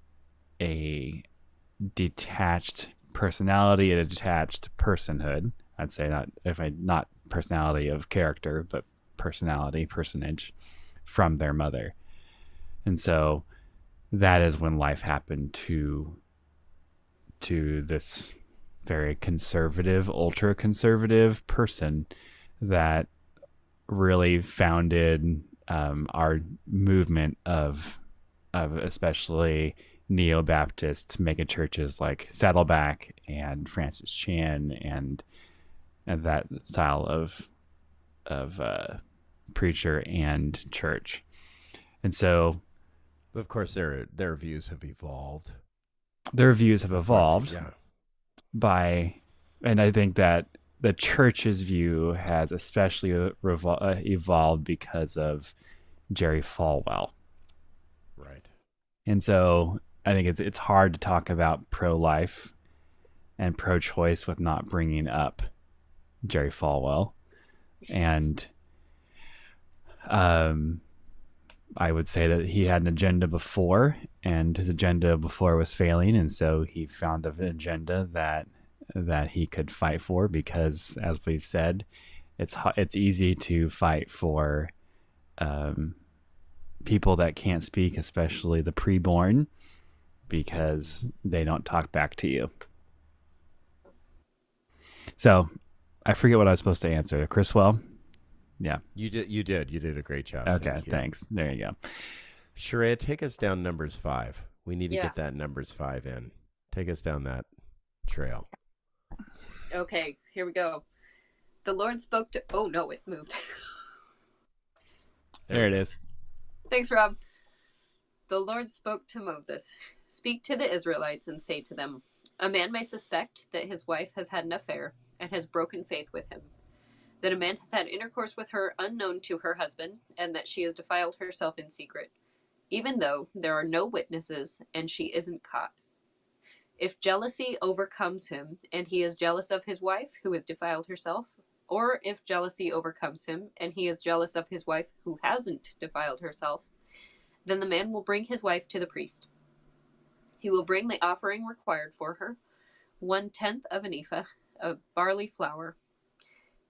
detached personality and a detached personhood. I'd say not personality of character, but personage from their mother. And so that is when life happened to this very conservative, ultra conservative person that really founded our movement of especially neo-Baptist mega churches like Saddleback and Francis Chan and that style of preacher and church. And so, of course, their views have evolved. Their views have evolved, yeah. And I think that the church's view has especially evolved because of Jerry Falwell. Right. And so I think it's hard to talk about pro-life and pro-choice with not bringing up Jerry Falwell. And I would say that he had an agenda before, and his agenda before was failing, and so he found an agenda that he could fight for, because, as we've said, it's easy to fight for people that can't speak, especially the preborn, because they don't talk back to you. So I forget what I was supposed to answer. Criswell? Yeah. You did a great job. Okay, thanks. There you go. Sharia, take us down Numbers 5. We need to get that Numbers 5 in. Take us down that trail. Okay, here we go. The Lord spoke to... Oh, no, it moved. There it is. Thanks, Rob. The Lord spoke to Moses, "Speak to the Israelites and say to them, a man may suspect that his wife has had an affair and has broken faith with him, that a man has had intercourse with her unknown to her husband, and that she has defiled herself in secret, even though there are no witnesses and she isn't caught. If jealousy overcomes him and he is jealous of his wife who has defiled herself, or if jealousy overcomes him and he is jealous of his wife who hasn't defiled herself, then the man will bring his wife to the priest. He will bring the offering required for her, 1/10 of an ephah of barley flour.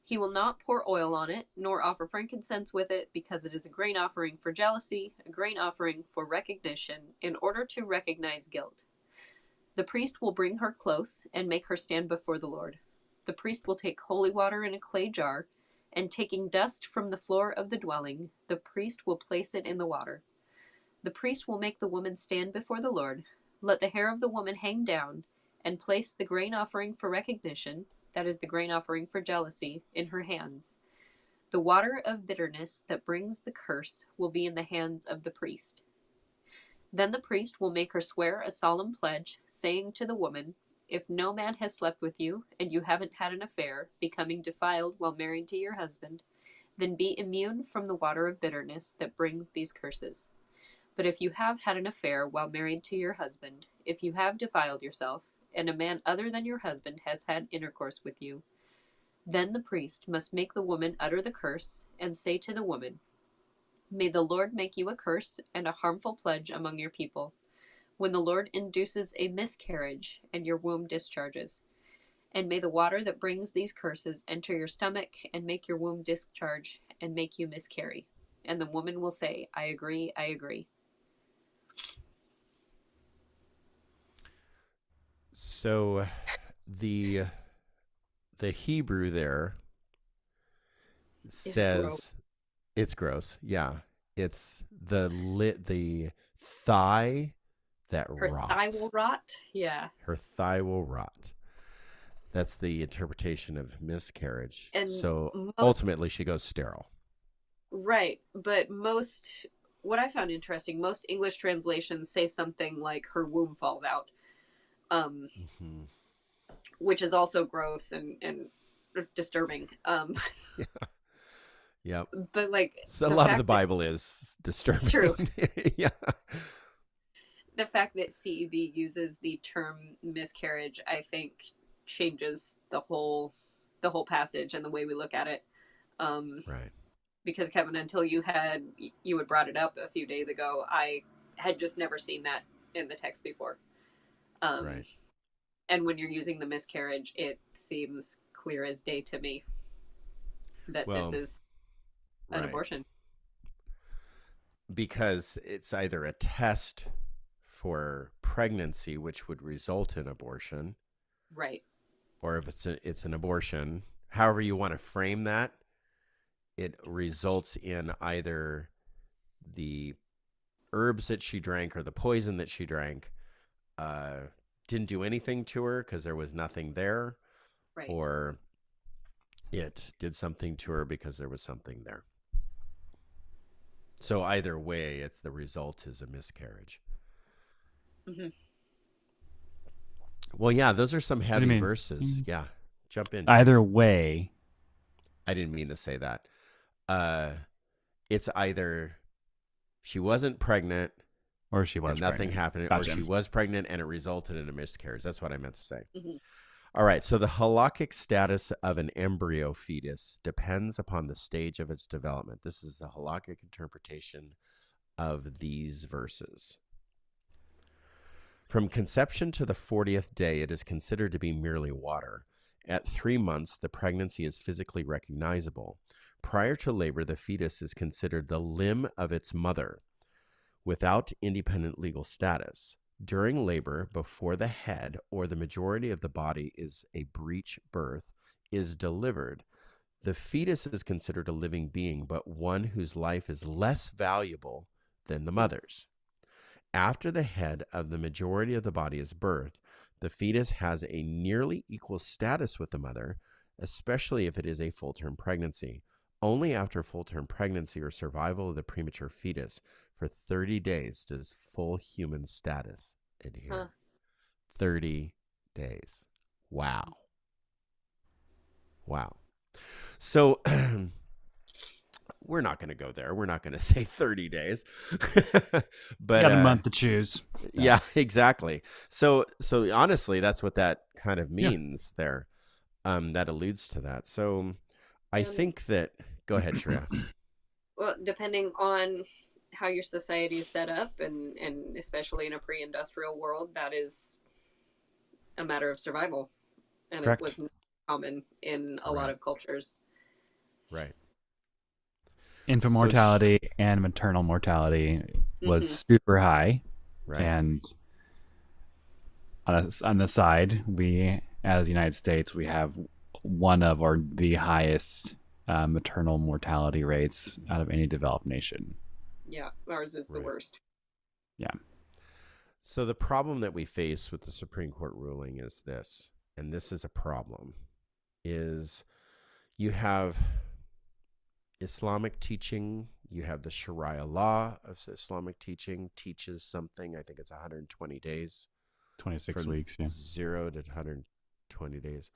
He will not pour oil on it, nor offer frankincense with it, because it is a grain offering for jealousy, a grain offering for recognition, in order to recognize guilt. The priest will bring her close and make her stand before the Lord. The priest will take holy water in a clay jar, and taking dust from the floor of the dwelling, the priest will place it in the water. The priest will make the woman stand before the Lord, let the hair of the woman hang down, and place the grain offering for recognition, that is the grain offering for jealousy, in her hands. The water of bitterness that brings the curse will be in the hands of the priest. Then the priest will make her swear a solemn pledge, saying to the woman, if no man has slept with you, and you haven't had an affair, becoming defiled while married to your husband, then be immune from the water of bitterness that brings these curses. But if you have had an affair while married to your husband, if you have defiled yourself, and a man other than your husband has had intercourse with you, then the priest must make the woman utter the curse, and say to the woman, may the Lord make you a curse and a harmful pledge among your people, when the Lord induces a miscarriage and your womb discharges. And may the water that brings these curses enter your stomach and make your womb discharge and make you miscarry. And the woman will say, I agree, I agree. So the Hebrew there says gross. It's gross. Yeah. It's the thigh that Her rots. thigh will rot? Yeah. Her thigh will rot. That's the interpretation of miscarriage. And so ultimately she goes sterile. Right. But what I found interesting, most English translations say something like her womb falls out. Which is also gross and disturbing. Yeah. Yep. But like, so a lot of the Bible is disturbing. It's true. Yeah. The fact that CEV uses the term miscarriage, I think, changes the whole passage and the way we look at it. Right. Because Kevin, until you had brought it up a few days ago, I had just never seen that in the text before. Right. And when you're using the miscarriage, it seems clear as day to me that this is an abortion. Because it's either a test for pregnancy, which would result in abortion. Right. Or if it's an abortion, however you want to frame that, it results in either the herbs that she drank or the poison that she drank didn't do anything to her because there was nothing there, right, or it did something to her because there was something there. So either way, the result is a miscarriage. Mm-hmm. Well, yeah, those are some heavy verses. Yeah, jump in. Either way. I didn't mean to say that. It's either she wasn't pregnant, or she was and nothing pregnant. happened, Gotcha. or she was pregnant and it resulted in a miscarriage. That's what I meant to say. Mm-hmm. All right. So the halakhic status of an embryo fetus depends upon the stage of its development. This is the halakhic interpretation of these verses. From conception to the 40th day, it is considered to be merely water. At 3 months, the pregnancy is physically recognizable. Prior to labor, the fetus is considered the limb of its mother, without independent legal status. During labor, before the head or the majority of the body is a breech birth is delivered, the fetus is considered a living being, but one whose life is less valuable than the mother's. After the head of the majority of the body is birthed, the fetus has a nearly equal status with the mother, especially if it is a full-term pregnancy. Only after full-term pregnancy or survival of the premature fetus for 30 days does full human status adhere. Huh. 30 days. Wow. Wow. So we're not going to go there. We're not going to say 30 days. But got a month to choose. Yeah, exactly. So honestly, that's what that kind of means there. That alludes to that. So I think that, go ahead, Shreya. Well, depending on how your society is set up, and especially in a pre-industrial world, that is a matter of survival. And Correct. it was not common in a lot of cultures. Right. Infant mortality and maternal mortality was super high. Right. And on the side, we, as the United States, we have one of or the highest maternal mortality rates out of any developed nation. Yeah, ours is the worst. Yeah. So the problem that we face with the Supreme Court ruling is this, and this is a problem, is you have Islamic teaching, you have the Sharia law of Islamic teaching teaches something, I think it's 120 days. 26 weeks, yeah. 0 to 120 days.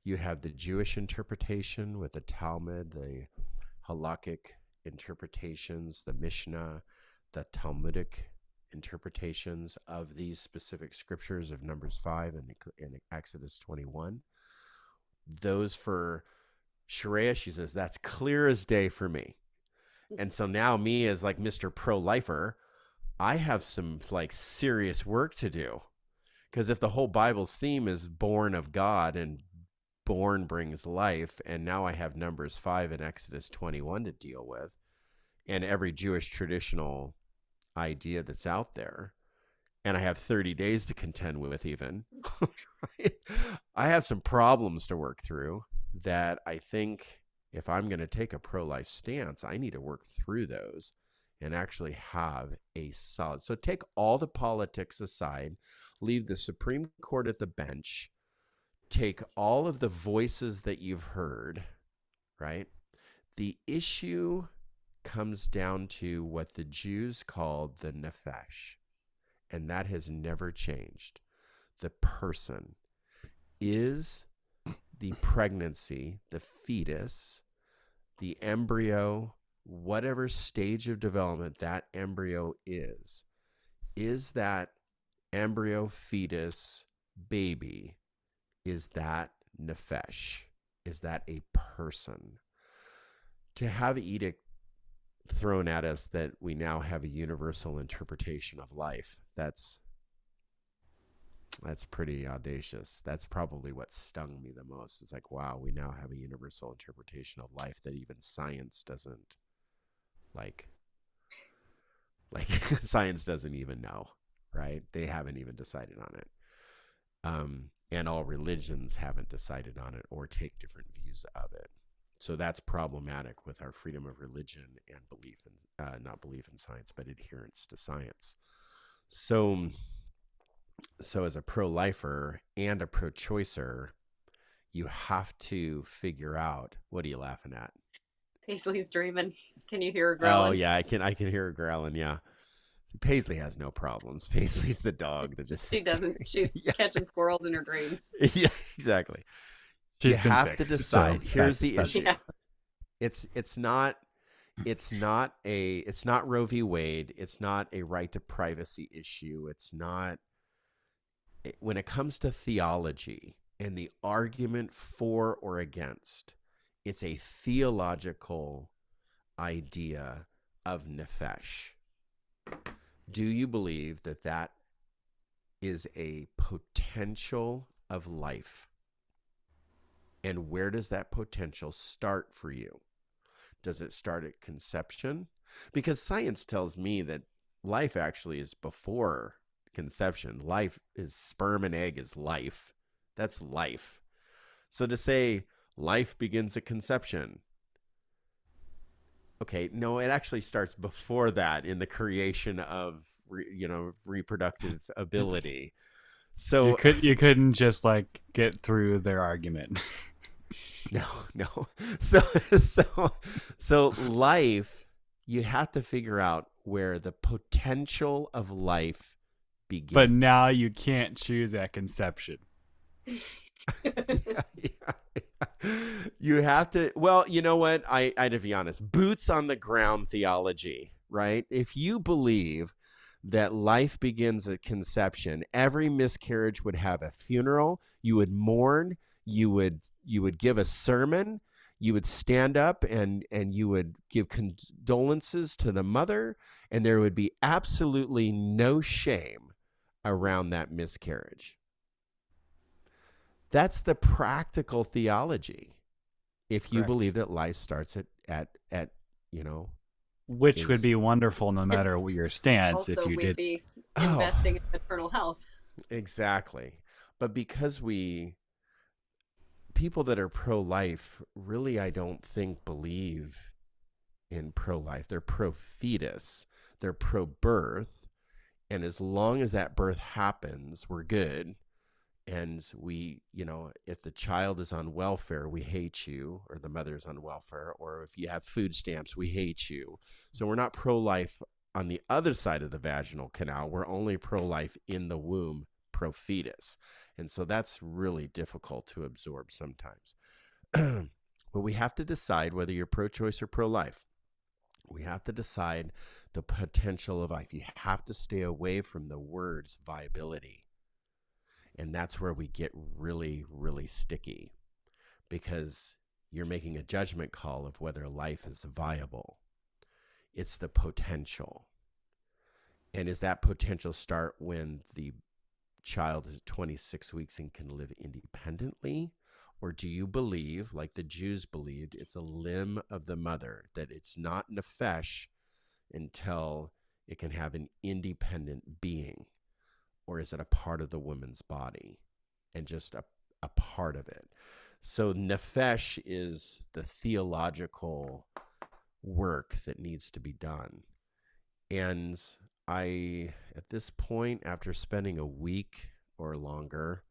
You have the Jewish interpretation with the Talmud, the halakhic interpretations, the Mishnah, the Talmudic interpretations of these specific scriptures of Numbers 5 and Exodus 21. Those for Sharia, she says, that's clear as day for me. And so now me as like Mr. Pro-lifer, I have some like serious work to do. Because if the whole Bible's theme is born of God and born brings life, and now I have Numbers 5 and Exodus 21 to deal with, and every Jewish traditional idea that's out there, and I have 30 days to contend with even, I have some problems to work through that I think if I'm going to take a pro-life stance, I need to work through those and actually have a solid. So take all the politics aside, leave the Supreme Court at the bench, take all of the voices that you've heard, right? The issue comes down to what the Jews called the nefesh, and that has never changed. The person is the pregnancy, the fetus, the embryo, whatever stage of development that embryo is that embryo, fetus, baby, is that nefesh? Is that a person? To have edict thrown at us that we now have a universal interpretation of life, that's pretty audacious. That's probably what stung me the most. It's like, wow, we now have a universal interpretation of life that even science doesn't like science doesn't even know, right? They haven't even decided on it. And all religions haven't decided on it or take different views of it. So that's problematic with our freedom of religion and belief in, not belief in science, but adherence to science. So as a pro-lifer and a pro-choicer, you have to figure out, what are you laughing at? Paisley's dreaming. Can you hear her growling? Oh yeah, I can hear her growling. Yeah. So Paisley has no problems. Paisley's the dog that just she doesn't. She's catching squirrels in her dreams. Yeah, exactly. You have to decide. So here's the issue. Yeah. It's not Roe v. Wade. It's not a right to privacy issue. It's not. When it comes to theology and the argument for or against, it's a theological idea of nefesh. Do you believe that that is a potential of life? And where does that potential start for you? Does it start at conception? Because science tells me that life actually is before conception. Life is sperm and egg is life. That's life. So to say life begins at conception, okay, no, it actually starts before that in the creation of reproductive ability. So you couldn't just like get through their argument. No, no. So, so, so life, you have to figure out where the potential of life But now begins. you can't choose at conception. Yeah, yeah. You have to, well, you know what? I to be honest, boots on the ground theology, right? If you believe that life begins at conception, every miscarriage would have a funeral, you would mourn, you would give a sermon, you would stand up and you would give condolences to the mother, and there would be absolutely no shame around that miscarriage. That's the practical theology. If you Correct. believe that life starts at you know Which would is be wonderful no matter what your stance if Also, you we'd did. be oh investing in maternal health. exactly. But because we people that are pro-life really I don't think believe in pro-life. They're pro-fetus. They're pro-birth, and as long as that birth happens, we're good. And we, if the child is on welfare, we hate you, or the mother is on welfare, or if you have food stamps, we hate you. So we're not pro-life on the other side of the vaginal canal. We're only pro-life in the womb, pro-fetus. And so that's really difficult to absorb sometimes. But we have to decide whether you're pro-choice or pro-life. We have to decide the potential of life. You have to stay away from the words viability. And that's where we get really, really sticky, because you're making a judgment call of whether life is viable. It's the potential. And is that potential start when the child is 26 weeks and can live independently? Or do you believe, like the Jews believed, it's a limb of the mother, that it's not nefesh until it can have an independent being? Or is it a part of the woman's body and just a part of it? So nefesh is the theological work that needs to be done. And at this point, after spending a week or longer,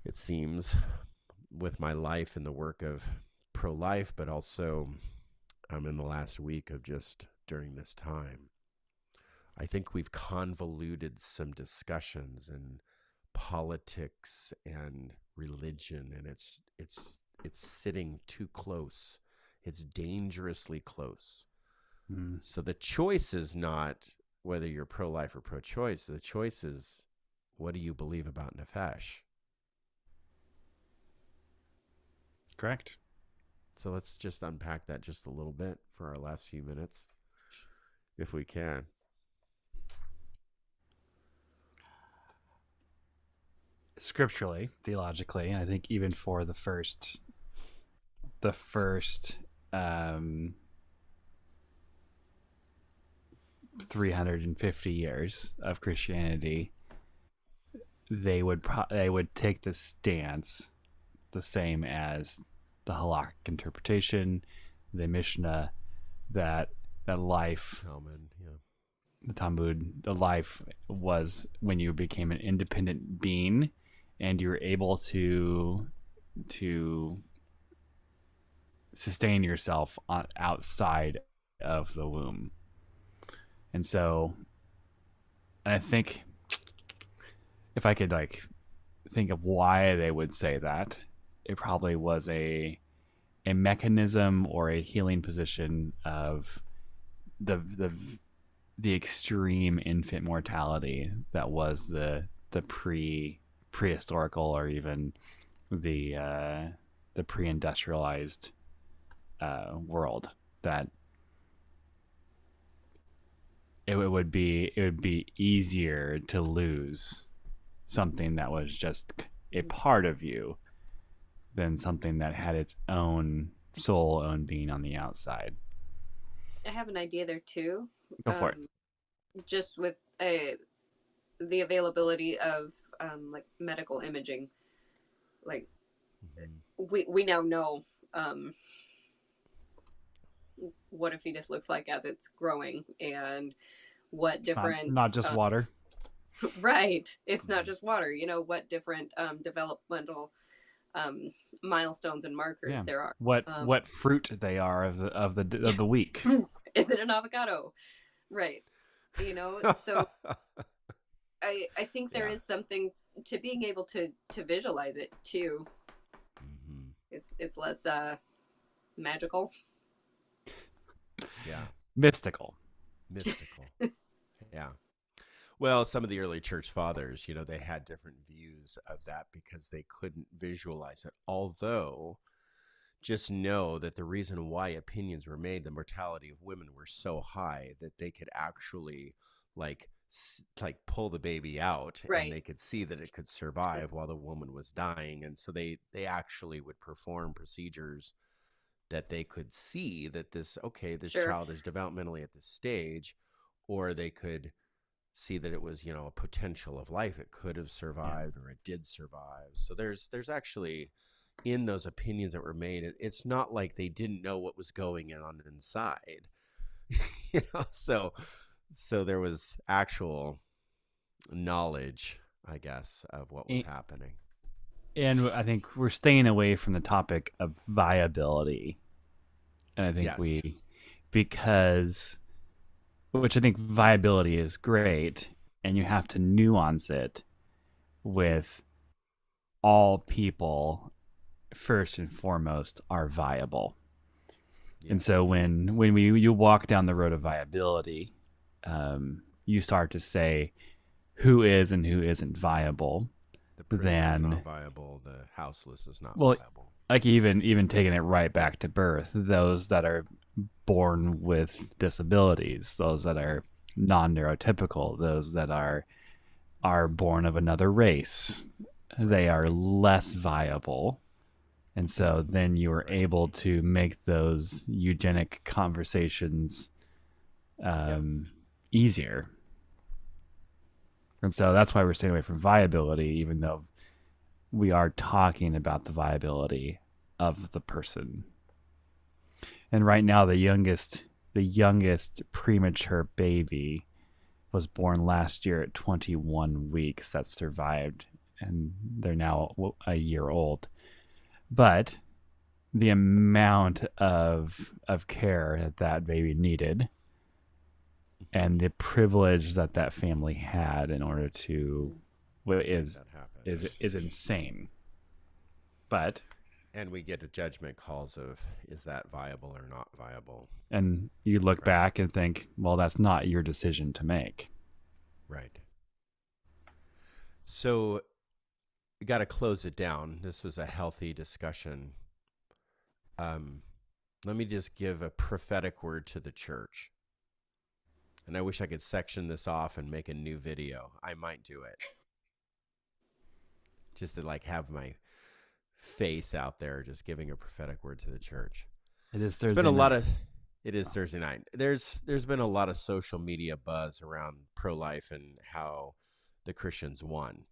it seems, with my life and the work of pro-life, but also I'm in the last week of just during this time, I think we've convoluted some discussions in politics and religion, and it's sitting too close. It's dangerously close. Mm, So the choice is not whether you're pro-life or pro-choice. The choice is, what do you believe about nefesh? correct. So let's just unpack that just a little bit for our last few minutes, if we can. Scripturally, theologically, I think even for the first um, 350 years of Christianity, they would take the stance the same as the halakhic interpretation, the Mishnah, that life, Talmud, yeah. the Talmud, the life was when you became an independent being, and you were able to sustain yourself outside of the womb. And so, and I think if I could think of why they would say that, it probably was a mechanism or a healing position of the the extreme infant mortality that was the prehistorical, or even the pre-industrialized world, that it would be easier to lose something that was just a part of you than something that had its own soul, own being on the outside. I have an idea there too. Go for it. Just with the availability of like medical imaging, like we now know what a fetus looks like as it's growing, and what Not different not just water. right, it's not just water, what different developmental milestones and markers Yeah. there are. What fruit they are of the week. Is it an avocado? Right. You know, so I think there Yeah. is something to being able to visualize it too. Mhm. It's less magical. Yeah. Mystical. Mystical. Yeah. Well, some of the early church fathers, they had different views of that because they couldn't visualize it. Although, just know that the reason why opinions were made, the mortality of women were so high that they could actually like pull the baby out, Right. and they could see that it could survive while the woman was dying. And so they actually would perform procedures that they could see that this Sure. child is developmentally at this stage, or they could see that it was, a potential of life. It could have survived, or it did survive. So there's actually, in those opinions that were made, it's not like they didn't know what was going on inside. So there was actual knowledge, I guess, of what was happening. And I think we're staying away from the topic of viability. And I think Yes. which I think viability is great, and you have to nuance it with all people, first and foremost, are viable. Yes. And so when you walk down the road of viability, you start to say who is and who isn't viable. The prisoner is not viable. The houseless is not viable. Like even taking it right back to birth, those that are born with disabilities, those that are non-neurotypical, those that are born of another race, they are less viable. And so then you are able to make those eugenic conversations easier. And so that's why we're staying away from viability, even though we are talking about the viability of the person. And right now, the youngest premature baby was born last year at 21 weeks that survived, and they're now a year old. But the amount of care that baby needed, and the privilege that family had in order to is insane. But and we get judgment calls of, is that viable or not viable? And you look back and think, well, that's not your decision to make. Right. So we got to close it down. This was a healthy discussion. Let me just give a prophetic word to the church. And I wish I could section this off and make a new video. I might do it. Just to have my face out there, just giving a prophetic word to the church. It is Thursday night. It is Thursday night. There's been a lot of social media buzz around pro-life and how the Christians won,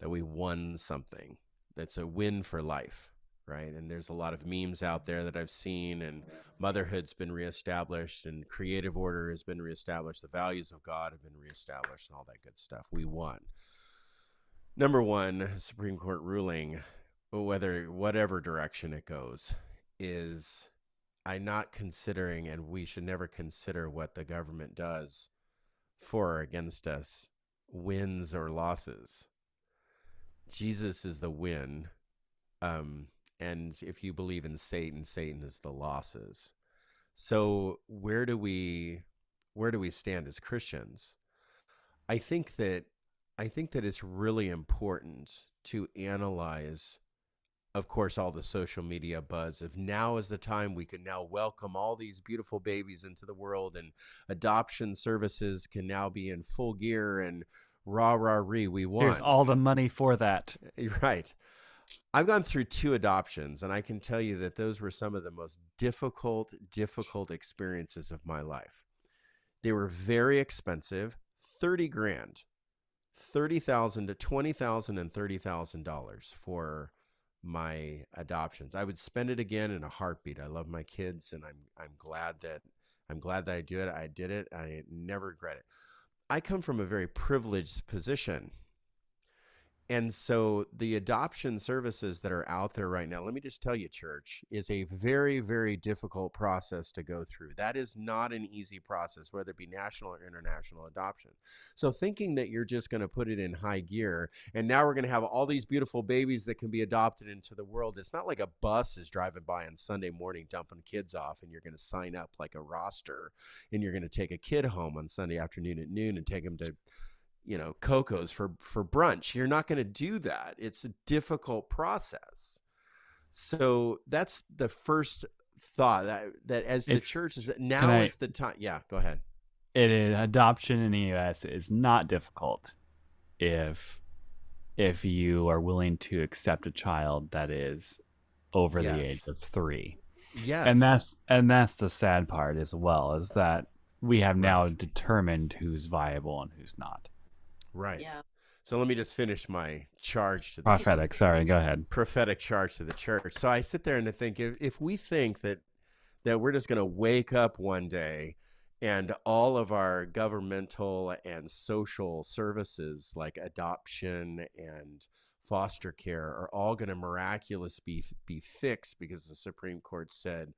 that we won something. That's a win for life, right? And there's a lot of memes out there that I've seen, and motherhood's been reestablished, and creative order has been reestablished. The values of God have been reestablished, and all that good stuff. We won. Number one, Supreme Court ruling, whatever direction it goes, is I'm not considering, and we should never consider what the government does for or against us, wins or losses. Jesus is the win. And if you believe in Satan, Satan is the losses. So where do we stand as Christians? I think that it's really important to analyze, of course, all the social media buzz of now is the time we can now welcome all these beautiful babies into the world, and adoption services can now be in full gear, and rah-rah-ree, we won. Here's all the money for that. Right. I've gone through 2 adoptions, and I can tell you that those were some of the most difficult experiences of my life. They were very expensive, $30,000, $30,000 to $20,000 and $30,000 for my adoptions. I would spend it again in a heartbeat. I love my kids, and I'm glad that I do it. I did it. I never regret it. I come from a very privileged position. And so the adoption services that are out there right now, let me just tell you, church, is a very, very difficult process to go through. That is not an easy process, whether it be national or international adoption. So thinking that you're just going to put it in high gear and now we're going to have all these beautiful babies that can be adopted into the world. It's not like a bus is driving by on Sunday morning dumping kids off and you're going to sign up like a roster and you're going to take a kid home on Sunday afternoon at noon and take them to Coco's for brunch. You're not going to do that. It's a difficult process. So that's the first thought that as the church is now is the time. Yeah, go ahead. Adoption in the U.S. is not difficult if you are willing to accept a child that is over the age of 3. Yes. And that's the sad part as well, is that we have now determined who's viable and who's not. Right. Yeah. So let me just finish my charge to the prophetic. Sorry, go ahead. Prophetic charge to the church. So I sit there and I think if we think that we're just going to wake up one day and all of our governmental and social services like adoption and foster care are all going to miraculously be fixed because the Supreme Court said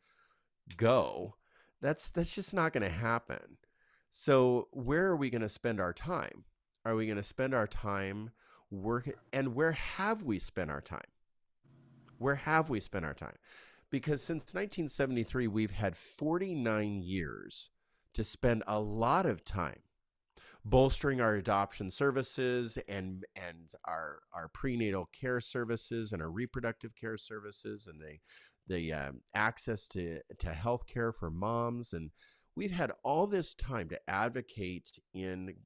go, that's just not going to happen. So where are we going to spend our time? Are we going to spend our time working? And where have we spent our time? Where have we spent our time? Because since 1973, we've had 49 years to spend a lot of time bolstering our adoption services and our prenatal care services and our reproductive care services and the access to health care for moms. And we've had all this time to advocate in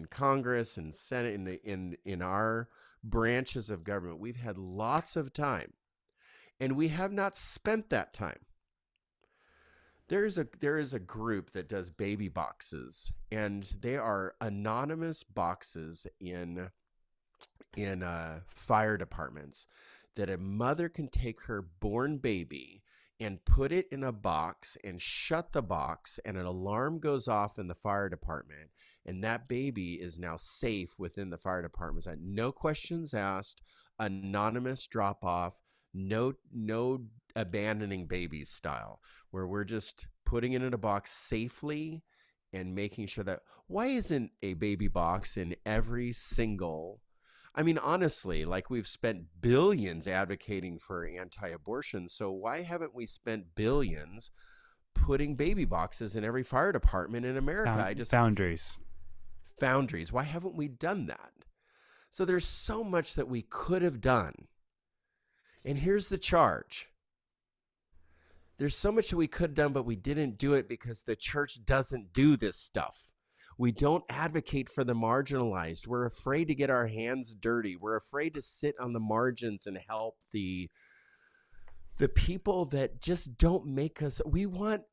Congress and Senate, in our branches of government. We've had lots of time, and we have not spent that time. There is a group that does baby boxes, and they are anonymous boxes in fire departments that a mother can take her born baby and put it in a box and shut the box, and an alarm goes off in the fire department, and that baby is now safe within the fire department. No questions asked, anonymous drop off, no abandoning babies style, where we're just putting it in a box safely and making sure that, why isn't a baby box in every single, I mean, honestly, like we've spent billions advocating for anti-abortion. So why haven't we spent billions putting baby boxes in every fire department in America? Foundries. Why haven't we done that? So there's so much that we could have done. And here's the charge. There's so much that we could have done, but we didn't do it because the church doesn't do this stuff. We don't advocate for the marginalized. We're afraid to get our hands dirty. We're afraid to sit on the margins and help the people that just don't make us. We want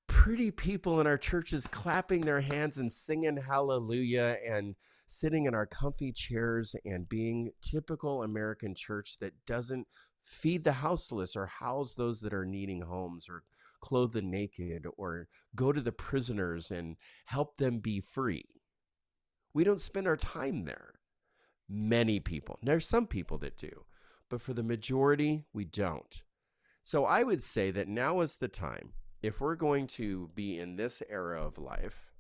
pretty people in our churches clapping their hands and singing hallelujah and sitting in our comfy chairs and being typical American church that doesn't feed the houseless or house those that are needing homes or clothe the naked or go to the prisoners and help them be free. We don't spend our time there. Many people. There's some people that do, but for the majority, we don't. So I would say that now is the time. If we're going to be in this era of life,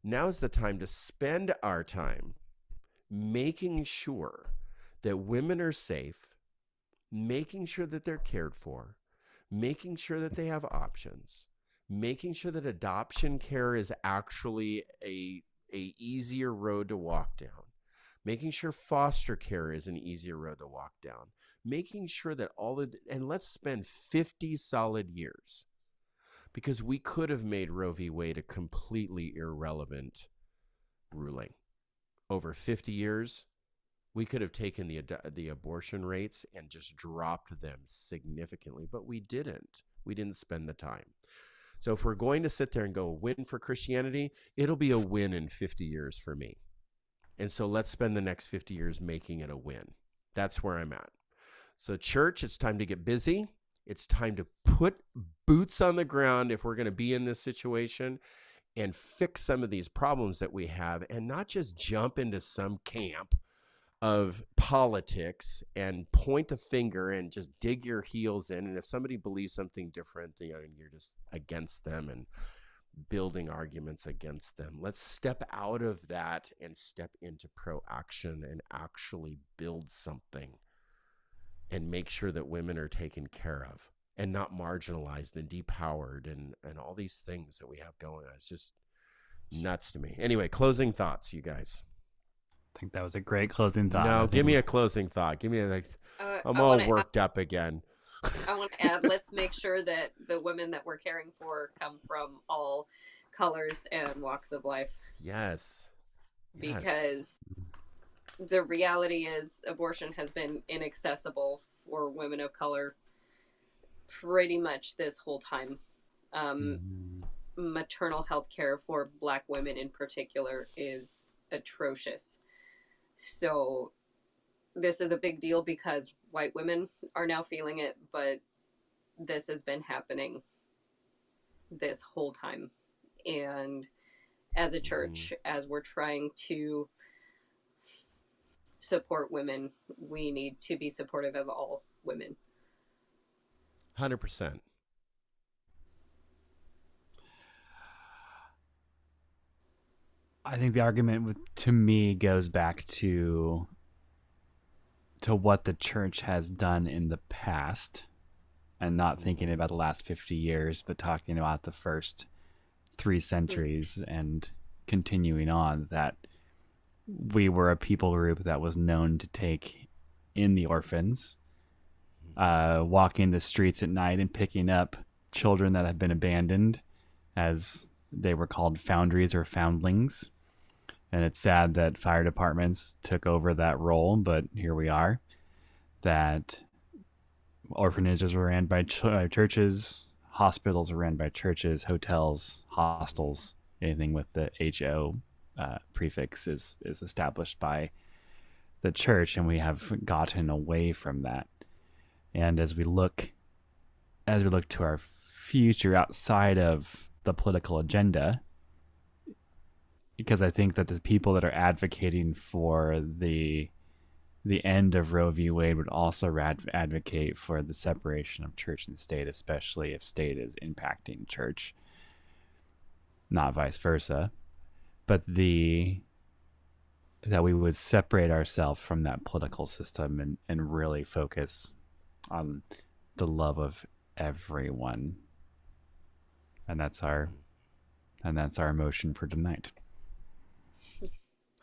now is the time to spend our time making sure that women are safe, making sure that they're cared for, making sure that they have options, making sure that adoption care is actually a easier road to walk down, making sure foster care is an easier road to walk down, making sure that and let's spend 50 solid years, because we could have made Roe v. Wade a completely irrelevant ruling. Over 50 years, we could have taken the abortion rates and just dropped them significantly, but we didn't. We didn't spend the time. So if we're going to sit there and go win for Christianity, it'll be a win in 50 years for me. And so let's spend the next 50 years making it a win. That's where I'm at. So church, it's time to get busy. It's time to put boots on the ground if we're going to be in this situation and fix some of these problems that we have, and not just jump into some camp of politics and point the finger and just dig your heels in. And if somebody believes something different, you're just against them and building arguments against them. Let's step out of that and step into pro-action and actually build something and make sure that women are taken care of and not marginalized and depowered and all these things that we have going on. It's just nuts to me. Anyway, closing thoughts, you guys. I think that was a great closing thought. No, give me a closing thought. Give me I'm all worked up again. I want to add, let's make sure that the women that we're caring for come from all colors and walks of life. Yes. Because the reality is abortion has been inaccessible for women of color pretty much this whole time. Maternal health care for Black women in particular is atrocious. So this is a big deal because white women are now feeling it, but this has been happening this whole time. And as a church, as we're trying to support women, we need to be supportive of all women. 100%. I think the argument to me goes back to what the church has done in the past, and not thinking about the last 50 years, but talking about the first 3 centuries and continuing on, that we were a people group that was known to take in the orphans, walking the streets at night and picking up children that had been abandoned, as they were called, foundries or foundlings. And it's sad that fire departments took over that role, but here we are. That orphanages were ran by churches, hospitals were ran by churches, hotels, hostels, anything with the HO prefix is established by the church, and we have gotten away from that. And as we look to our future outside of the political agenda, because I think that the people that are advocating for the end of Roe v. Wade would also advocate for the separation of church and state, especially if state is impacting church, not vice versa. But that we would separate ourselves from that political system and really focus on the love of everyone. And that's our motion for tonight.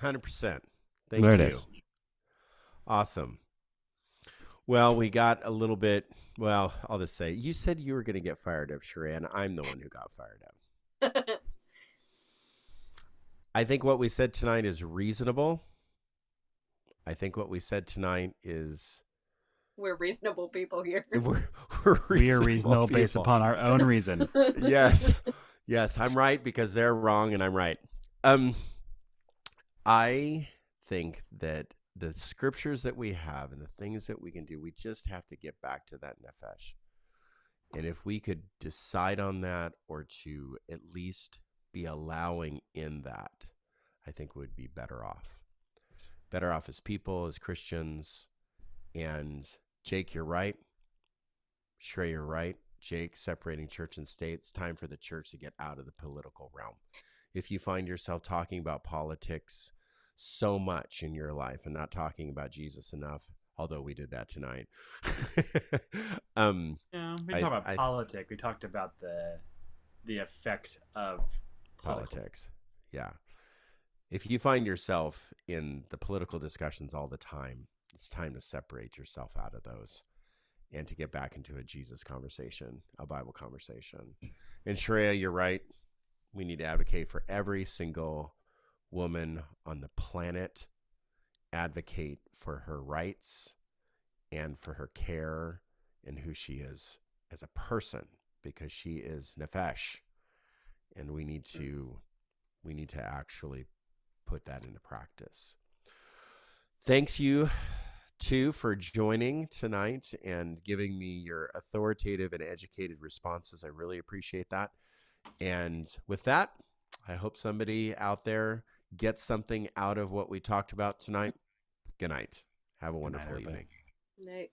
100%. Thank you. It is. Awesome. Well, we got a little bit. Well, I'll just say, you said you were going to get fired up, Sheree, and I'm the one who got fired up. I think what we said tonight is reasonable. I think what we said tonight is... We're reasonable people here. We are reasonable based upon our own reason. Yes. Yes, I'm right because they're wrong and I'm right. I think that the scriptures that we have and the things that we can do, we just have to get back to that nefesh. And if we could decide on that, or to at least be allowing in that, I think we'd be better off. Better off as people, as Christians. And Jake, you're right. Shrey, you're right. Jake, separating church and state. It's time for the church to get out of the political realm. If you find yourself talking about politics so much in your life and not talking about Jesus enough, although we did that tonight. We talked about politics. We talked about the effect of politics. Yeah. If you find yourself in the political discussions all the time, it's time to separate yourself out of those and to get back into a Jesus conversation, a Bible conversation. And Shreya, you're right. We need to advocate for every single woman on the planet, advocate for her rights and for her care and who she is as a person, because she is nefesh, and we need to actually put that into practice. Thanks you two for joining tonight and giving me your authoritative and educated responses. I really appreciate that. And with that, I hope somebody out there gets something out of what we talked about tonight. Good night. Have a Good night, wonderful everybody. evening. Night.